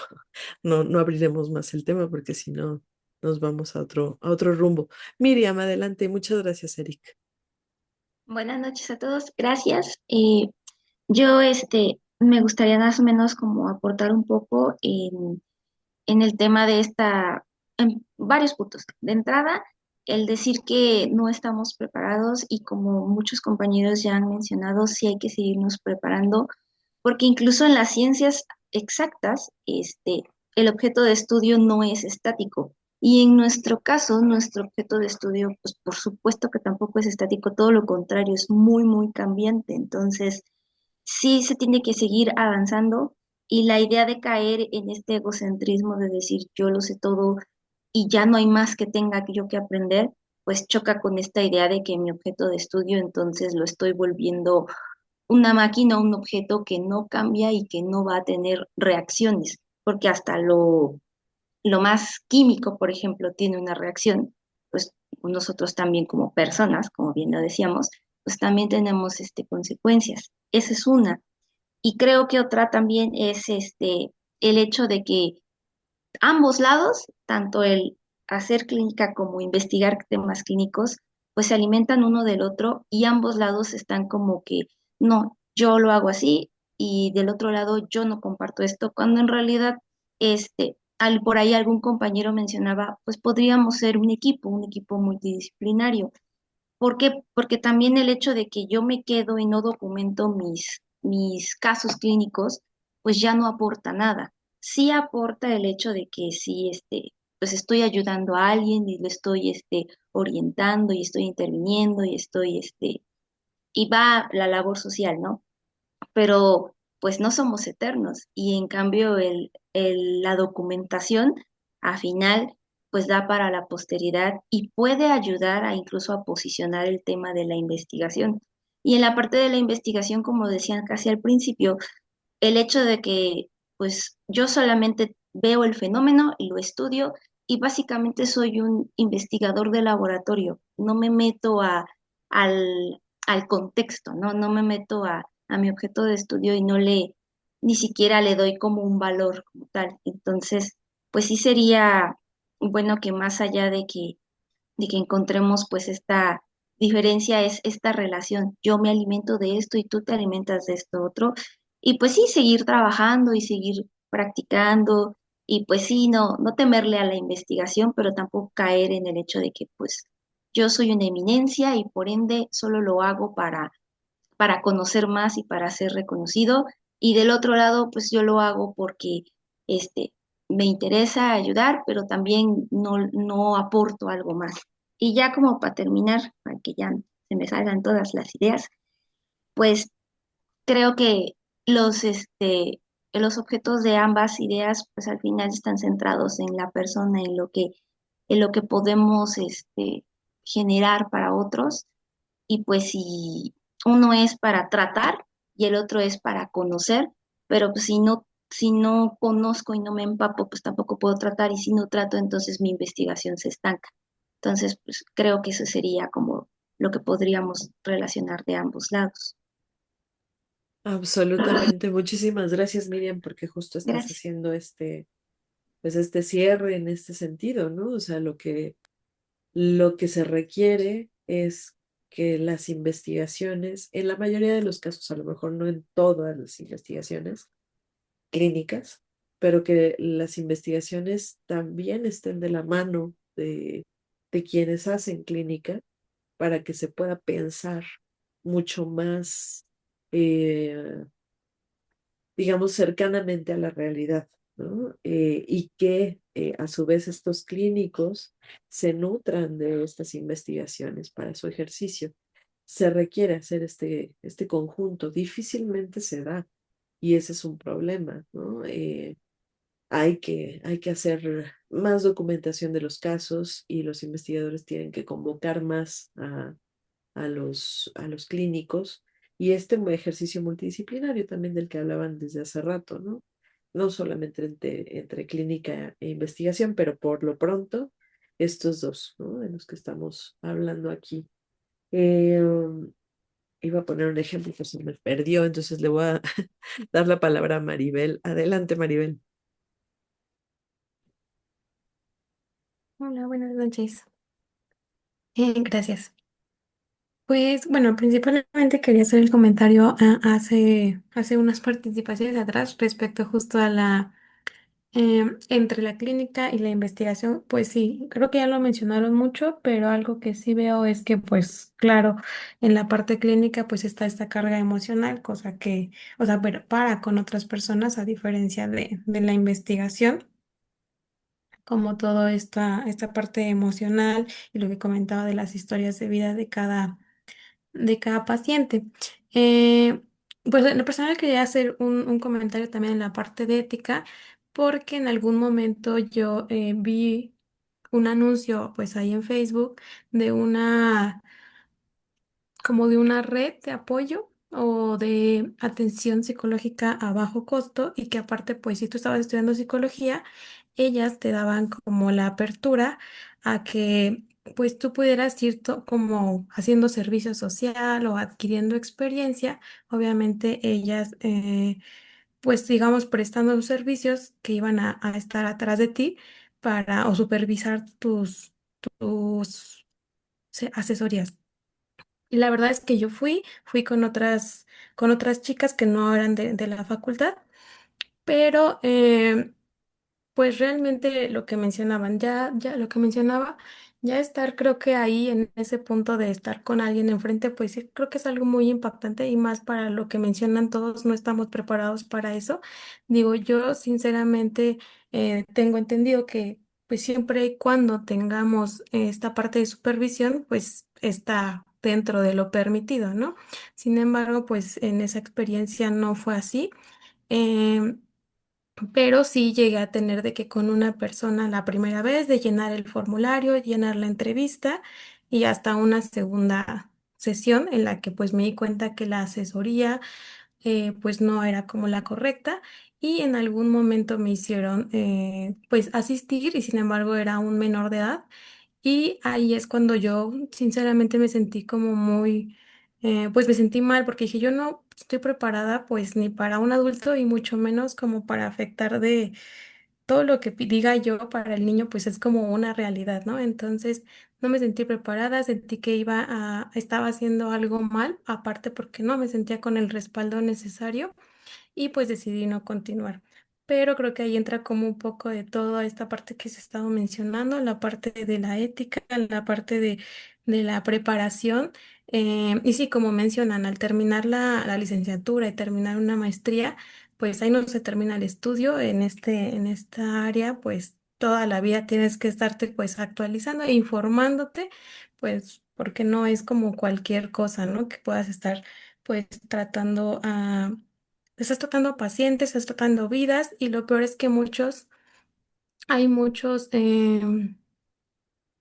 no abriremos más el tema porque si no. nos vamos a otro rumbo. Miriam, adelante. Muchas gracias, Eric. Buenas noches a todos, gracias. Yo me gustaría más o menos como aportar un poco en el tema de en varios puntos. De entrada, el decir que no estamos preparados y como muchos compañeros ya han mencionado, sí hay que seguirnos preparando, porque incluso en las ciencias exactas, el objeto de estudio no es estático. Y en nuestro caso, nuestro objeto de estudio, pues por supuesto que tampoco es estático, todo lo contrario, es muy, muy cambiante. Entonces, sí se tiene que seguir avanzando y la idea de caer en este egocentrismo de decir yo lo sé todo y ya no hay más que tenga yo que aprender, pues choca con esta idea de que mi objeto de estudio entonces lo estoy volviendo una máquina, un objeto que no cambia y que no va a tener reacciones, porque hasta lo más químico, por ejemplo, tiene una reacción, pues nosotros también como personas, como bien lo decíamos, pues también tenemos consecuencias. Esa es una. Y creo que otra también es el hecho de que ambos lados, tanto el hacer clínica como investigar temas clínicos, pues se alimentan uno del otro y ambos lados están como que, no, yo lo hago así y del otro lado yo no comparto esto, cuando en realidad, por ahí algún compañero mencionaba, pues podríamos ser un equipo multidisciplinario. ¿Por qué? Porque también el hecho de que yo me quedo y no documento mis casos clínicos, pues ya no aporta nada. Sí aporta el hecho de que sí, pues estoy ayudando a alguien y lo estoy, orientando y estoy interviniendo y y va la labor social, ¿no? Pero pues no somos eternos y en cambio la documentación al final pues da para la posteridad y puede ayudar a incluso a posicionar el tema de la investigación. Y en la parte de la investigación, como decían casi al principio, el hecho de que pues yo solamente veo el fenómeno y lo estudio y básicamente soy un investigador de laboratorio, no me meto al, al contexto, ¿no? No me meto a mi objeto de estudio y ni siquiera le doy como un valor como tal. Entonces, pues sí sería bueno que más allá de que encontremos pues esta diferencia es esta relación. Yo me alimento de esto y tú te alimentas de esto otro. Y pues sí, seguir trabajando y seguir practicando y pues sí, no temerle a la investigación, pero tampoco caer en el hecho de que pues yo soy una eminencia y por ende solo lo hago para conocer más y para ser reconocido. Y del otro lado, pues yo lo hago porque este, me interesa ayudar, pero también no aporto algo más. Y ya como para terminar, para que ya se me salgan todas las ideas, pues creo que los objetos de ambas ideas, pues al final están centrados en la persona, en lo que podemos generar para otros y pues si uno es para tratar y el otro es para conocer, pero pues si no conozco y no me empapo, pues tampoco puedo tratar y si no trato, entonces mi investigación se estanca. Entonces, pues creo que eso sería como lo que podríamos relacionar de ambos lados. Absolutamente. Muchísimas gracias, Miriam, porque justo estás Gracias. haciendo pues este cierre en este sentido, ¿no? O sea, lo que se requiere es que las investigaciones, en la mayoría de los casos, a lo mejor no en todas las investigaciones clínicas, pero que las investigaciones también estén de la mano de quienes hacen clínica para que se pueda pensar mucho más, eh, digamos, cercanamente a la realidad, ¿no? Y que a su vez estos clínicos se nutran de estas investigaciones para su ejercicio. Se requiere hacer este conjunto, difícilmente se da y ese es un problema, ¿no? Hay que hacer más documentación de los casos y los investigadores tienen que convocar más a los clínicos y este ejercicio multidisciplinario también del que hablaban desde hace rato, ¿no? No solamente entre clínica e investigación, pero por lo pronto estos dos, ¿no? De los que estamos hablando aquí. Um, Iba a poner un ejemplo que se me perdió, entonces le voy a dar la palabra a Maribel. Adelante, Maribel. Hola, buenas noches. Gracias. Pues bueno, principalmente quería hacer el comentario hace unas participaciones atrás respecto justo a la entre la clínica y la investigación. Pues sí, creo que ya lo mencionaron mucho, pero algo que sí veo es que pues claro, en la parte clínica pues está esta carga emocional, cosa que, o sea, pero para con otras personas a diferencia de la investigación, como toda esta parte emocional y lo que comentaba de las historias de vida de cada paciente. Eh, pues en lo personal quería hacer un comentario también en la parte de ética, porque en algún momento yo vi un anuncio pues ahí en Facebook de como de una red de apoyo o de atención psicológica a bajo costo y que aparte, pues si tú estabas estudiando psicología, ellas te daban como la apertura a que pues tú pudieras ir como haciendo servicio social o adquiriendo experiencia, obviamente ellas pues digamos prestando los servicios que iban a estar atrás de ti para o supervisar tus asesorías. Y la verdad es que yo fui con otras chicas que no eran de la facultad, pero pues realmente lo que mencionaban, ya lo que mencionaba, ya estar creo que ahí en ese punto de estar con alguien enfrente, pues sí, creo que es algo muy impactante y más para lo que mencionan todos, no estamos preparados para eso. Digo, yo sinceramente tengo entendido que pues siempre y cuando tengamos esta parte de supervisión, pues está dentro de lo permitido, ¿no? Sin embargo, pues en esa experiencia no fue así. Em, pero sí llegué a tener de que con una persona la primera vez de llenar el formulario, llenar la entrevista y hasta una segunda sesión en la que pues me di cuenta que la asesoría pues no era como la correcta y en algún momento me hicieron pues asistir y sin embargo era un menor de edad y ahí es cuando yo sinceramente me sentí como muy, pues me sentí mal porque dije, yo no estoy preparada pues ni para un adulto y mucho menos como para afectar de todo lo que diga yo para el niño pues es como una realidad, ¿no? Entonces no me sentí preparada, sentí que estaba haciendo algo mal, aparte porque no me sentía con el respaldo necesario y pues decidí no continuar. Pero creo que ahí entra como un poco de toda esta parte que se ha estado mencionando, la parte de la ética, la parte de la preparación. Y sí, como mencionan, al terminar la licenciatura y terminar una maestría, pues ahí no se termina el estudio en esta área, pues toda la vida tienes que estarte pues actualizando e informándote, pues porque no es como cualquier cosa, ¿no? Que puedas estar pues tratando a estás tratando a pacientes, estás tratando vidas y lo peor es que hay muchos,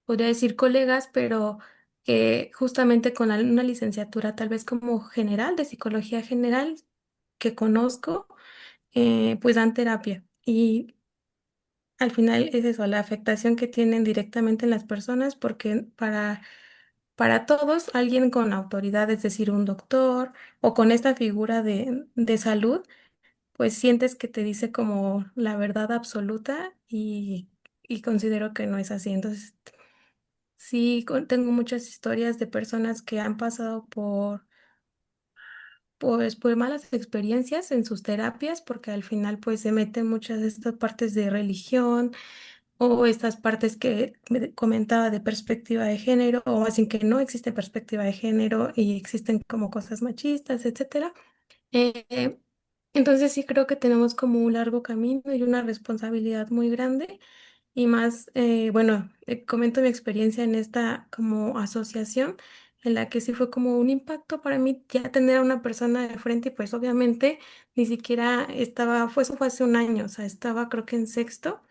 podría decir colegas, pero que justamente con una licenciatura tal vez como general, de psicología general, que conozco, pues dan terapia. Y al final es eso, la afectación que tienen directamente en las personas, porque para todos, alguien con autoridad, es decir, un doctor o con esta figura de salud, pues sientes que te dice como la verdad absoluta y considero que no es así. Entonces, sí, tengo muchas historias de personas que han pasado por malas experiencias en sus terapias, porque al final pues se meten muchas de estas partes de religión o estas partes que me comentaba de perspectiva de género, o así que no existe perspectiva de género y existen como cosas machistas, etcétera. Eh, entonces sí creo que tenemos como un largo camino y una responsabilidad muy grande y más, bueno, comento mi experiencia en esta como asociación en la que sí fue como un impacto para mí ya tener a una persona de frente y pues obviamente ni siquiera estaba, eso fue hace un año, o sea, estaba creo que en sexto,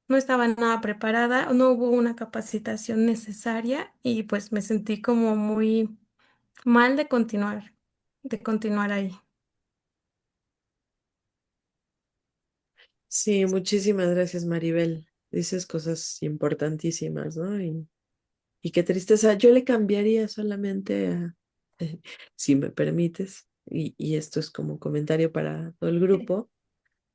no estaba nada preparada, no hubo una capacitación necesaria y pues me sentí como muy mal de continuar ahí. Sí, muchísimas gracias, Maribel. Dices cosas importantísimas, ¿no? Y qué tristeza. Yo le cambiaría solamente a, si me permites, y esto es como comentario para todo el grupo,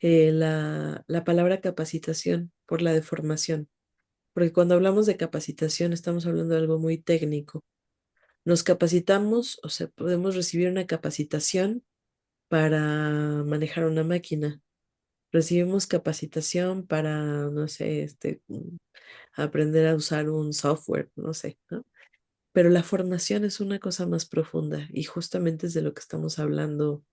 la palabra capacitación por la de formación. porque cuando hablamos de capacitación estamos hablando de algo muy técnico. Nos capacitamos, o sea, podemos recibir una capacitación para manejar una máquina. Recibimos capacitación para, no sé, aprender a usar un software, no sé, ¿no? Pero la formación es una cosa más profunda y justamente es de lo que estamos hablando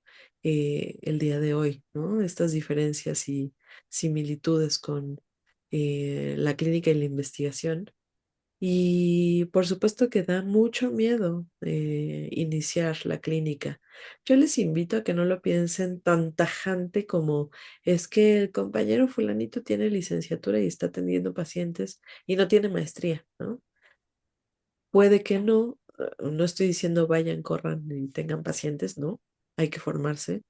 el día de hoy, ¿no? Estas diferencias y similitudes con la clínica y la investigación. Y por supuesto que da mucho miedo iniciar la clínica. Yo les invito a que no lo piensen tan tajante como es que el compañero fulanito tiene licenciatura y está atendiendo pacientes y no tiene maestría, ¿no? Puede que no, no estoy diciendo vayan, corran y tengan pacientes, no. Hay que formarse,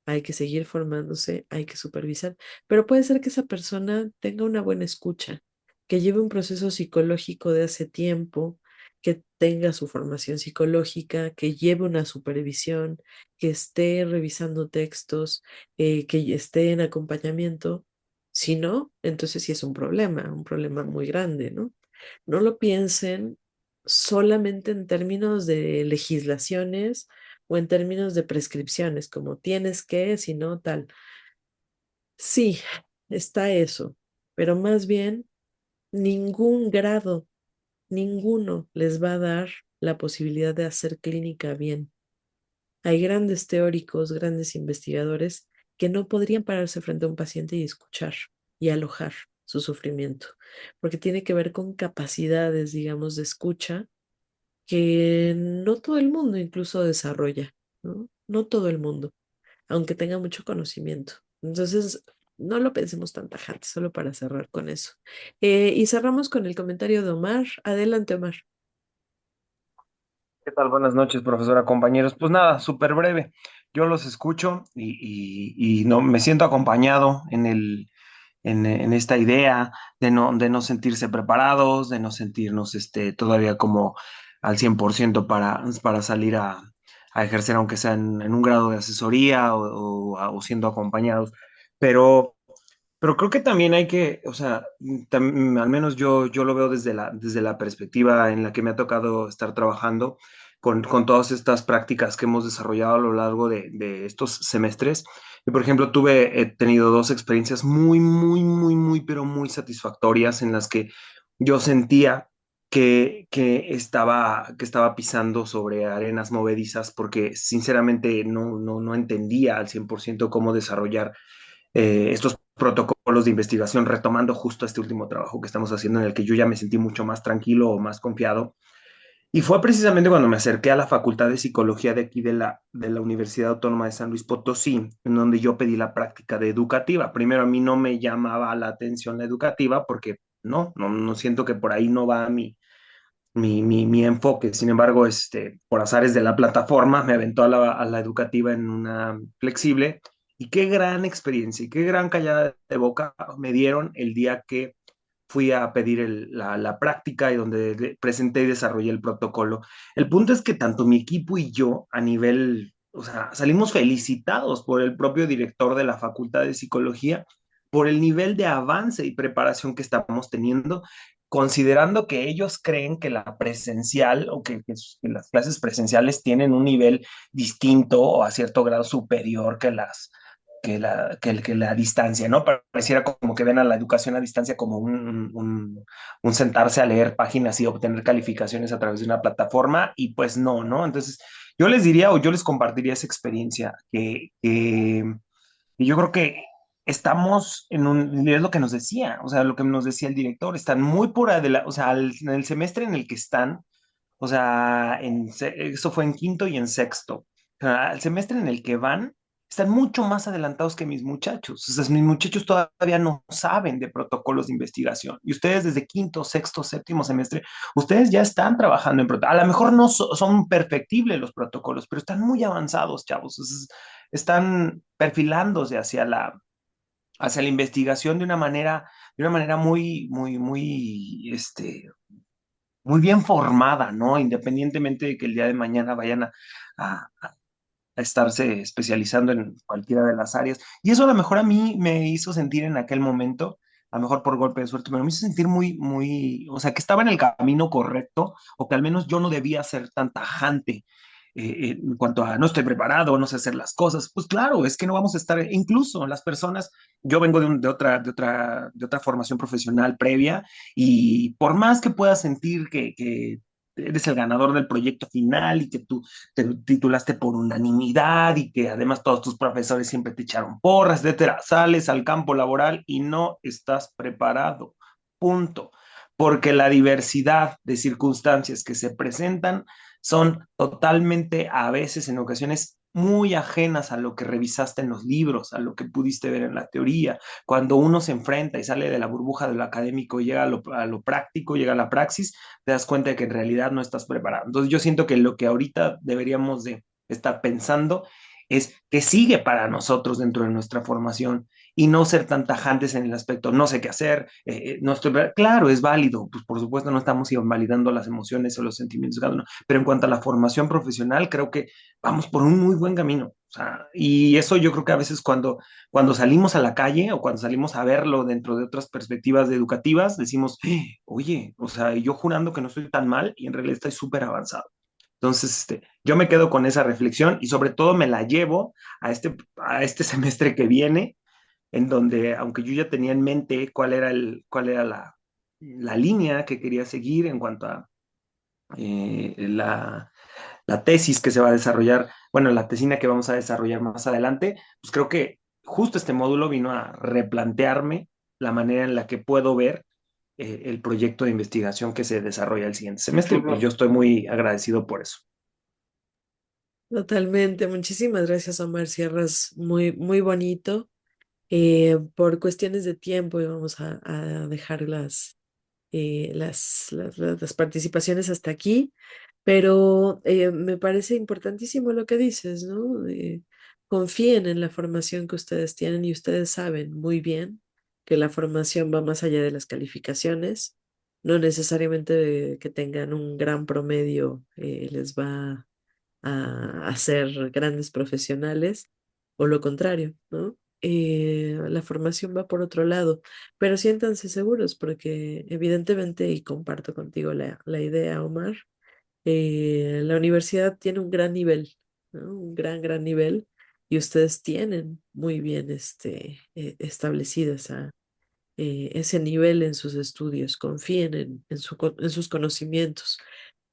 hay que seguir formándose, hay que supervisar, pero puede ser que esa persona tenga una buena escucha, que lleve un proceso psicológico de hace tiempo, que tenga su formación psicológica, que lleve una supervisión, que esté revisando textos, que esté en acompañamiento. Si no, entonces sí es un problema muy grande, ¿no? No lo piensen solamente en términos de legislaciones o en términos de prescripciones, como tienes que, si no, tal. Sí, está eso, pero más bien ningún grado, ninguno les va a dar la posibilidad de hacer clínica bien. Hay grandes teóricos, grandes investigadores que no podrían pararse frente a un paciente y escuchar y alojar su sufrimiento, porque tiene que ver con capacidades, digamos, de escucha que no todo el mundo incluso desarrolla, ¿no? No todo el mundo, aunque tenga mucho conocimiento. Entonces, no lo pensemos tan tajante, solo para cerrar con eso. Y cerramos con el comentario de Omar. Adelante, Omar. ¿Qué tal? Buenas noches, profesora, compañeros. Pues nada, súper breve. Yo los escucho y no, me siento acompañado en esta idea de no sentirse preparados, de no sentirnos todavía como al 100% para salir a ejercer, aunque sea en un grado de asesoría o siendo acompañados. Pero pero creo que también hay que, o sea, al menos yo lo veo desde la perspectiva en la que me ha tocado estar trabajando con todas estas prácticas que hemos desarrollado a lo largo de estos semestres. Y por ejemplo, he tenido dos experiencias muy, muy, muy, muy, pero muy satisfactorias en las que yo sentía que estaba pisando sobre arenas movedizas porque sinceramente no entendía al 100% cómo desarrollar estos protocolos de investigación, retomando justo este último trabajo que estamos haciendo en el que yo ya me sentí mucho más tranquilo o más confiado. Y fue precisamente cuando me acerqué a la Facultad de Psicología de aquí de la Universidad Autónoma de San Luis Potosí, en donde yo pedí la práctica de educativa. Primero a mí no me llamaba la atención la educativa porque no siento que por ahí no va mi enfoque. Sin embargo, por azares de la plataforma, me aventó a la educativa en una flexible y qué gran experiencia y qué gran callada de boca me dieron el día que fui a pedir la práctica y donde presenté y desarrollé el protocolo. El punto es que tanto mi equipo y yo a nivel, o sea, salimos felicitados por el propio director de la Facultad de Psicología por el nivel de avance y preparación que estamos teniendo, considerando que ellos creen que la presencial o que las clases presenciales tienen un nivel distinto o a cierto grado superior que la distancia, ¿no? Pareciera como que ven a la educación a distancia como un sentarse a leer páginas y obtener calificaciones a través de una plataforma y pues no, ¿no? Entonces, yo les diría o yo les compartiría esa experiencia y yo creo que estamos y es lo que nos decía, o sea, lo que nos decía el director, están muy por adelante, o sea, en el semestre en el que están, o sea, eso fue en quinto y en sexto. O sea, el semestre en el que van, están mucho más adelantados que mis muchachos. O sea, mis muchachos todavía no saben de protocolos de investigación. Y ustedes desde quinto, sexto, séptimo semestre, ustedes ya están trabajando en protocolos. A lo mejor no son perfectibles los protocolos, pero están muy avanzados, chavos. O sea, están perfilándose hacia la investigación de una manera muy, muy, muy, muy bien formada, ¿no? Independientemente de que el día de mañana vayan a- a estarse especializando en cualquiera de las áreas. Y eso a lo mejor a mí me hizo sentir en aquel momento a lo mejor por golpe de suerte, pero me hizo sentir o sea, que estaba en el camino correcto, o que al menos yo no debía ser tan tajante en cuanto a no estoy preparado, no sé hacer las cosas. Pues claro, es que no vamos a estar, incluso las personas, yo vengo de otra formación profesional previa, y por más que puedas sentir que eres el ganador del proyecto final y que tú te titulaste por unanimidad y que además todos tus profesores siempre te echaron porras, etcétera, sales al campo laboral y no estás preparado. Punto. Porque la diversidad de circunstancias que se presentan son totalmente, a veces, en ocasiones, muy ajenas a lo que revisaste en los libros, a lo que pudiste ver en la teoría. Cuando uno se enfrenta y sale de la burbuja de lo académico y llega a lo práctico, llega a la praxis, te das cuenta de que en realidad no estás preparado. Entonces yo siento que lo que ahorita deberíamos de estar pensando es que sigue para nosotros dentro de nuestra formación, y no ser tan tajantes en el aspecto, no sé qué hacer, no estoy, claro, es válido, pues por supuesto no estamos invalidando las emociones o los sentimientos de cada uno, pero en cuanto a la formación profesional, creo que vamos por un muy buen camino. O sea, y eso yo creo que a veces cuando salimos a la calle o cuando salimos a verlo dentro de otras perspectivas educativas, decimos, oye, o sea, yo jurando que no estoy tan mal y en realidad estoy súper avanzado. Entonces, yo me quedo con esa reflexión y sobre todo me la llevo a este semestre que viene, en donde, aunque yo ya tenía en mente cuál era la línea que quería seguir en cuanto a la tesis que se va a desarrollar, bueno, la tesina que vamos a desarrollar más adelante, pues creo que justo este módulo vino a replantearme la manera en la que puedo ver el proyecto de investigación que se desarrolla el siguiente semestre, y pues yo estoy muy agradecido por eso. Totalmente. Muchísimas gracias, Omar. Cierras muy, muy bonito. Por cuestiones de tiempo y vamos a dejar las participaciones hasta aquí, pero me parece importantísimo lo que dices, ¿no? Confíen en la formación que ustedes tienen y ustedes saben muy bien que la formación va más allá de las calificaciones. No necesariamente que tengan un gran promedio les va a ser grandes profesionales, o lo contrario, ¿no? La formación va por otro lado, pero siéntanse seguros porque evidentemente, y comparto contigo la idea, Omar, la universidad tiene un gran nivel, ¿no? Un gran, gran nivel, y ustedes tienen muy bien establecido ese nivel en sus estudios. Confíen en sus conocimientos.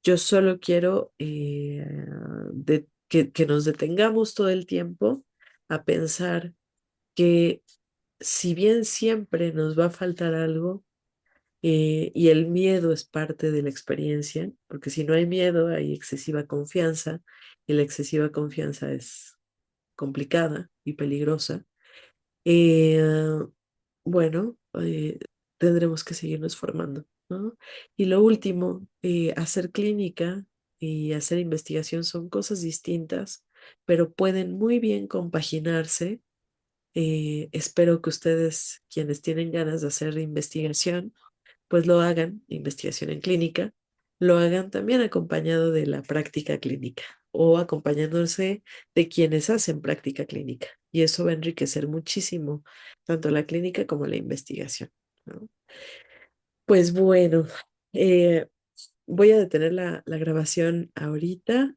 Yo solo quiero que nos detengamos todo el tiempo a pensar que, si bien siempre nos va a faltar algo, y el miedo es parte de la experiencia, porque si no hay miedo hay excesiva confianza, y la excesiva confianza es complicada y peligrosa. eh, bueno, tendremos que seguirnos formando, ¿no? Y lo último, hacer clínica y hacer investigación son cosas distintas, pero pueden muy bien compaginarse. Espero que ustedes, quienes tienen ganas de hacer investigación, pues lo hagan, investigación en clínica, lo hagan también acompañado de la práctica clínica o acompañándose de quienes hacen práctica clínica. Y eso va a enriquecer muchísimo tanto la clínica como la investigación, ¿no? Pues bueno, eh, voy a detener la grabación ahorita.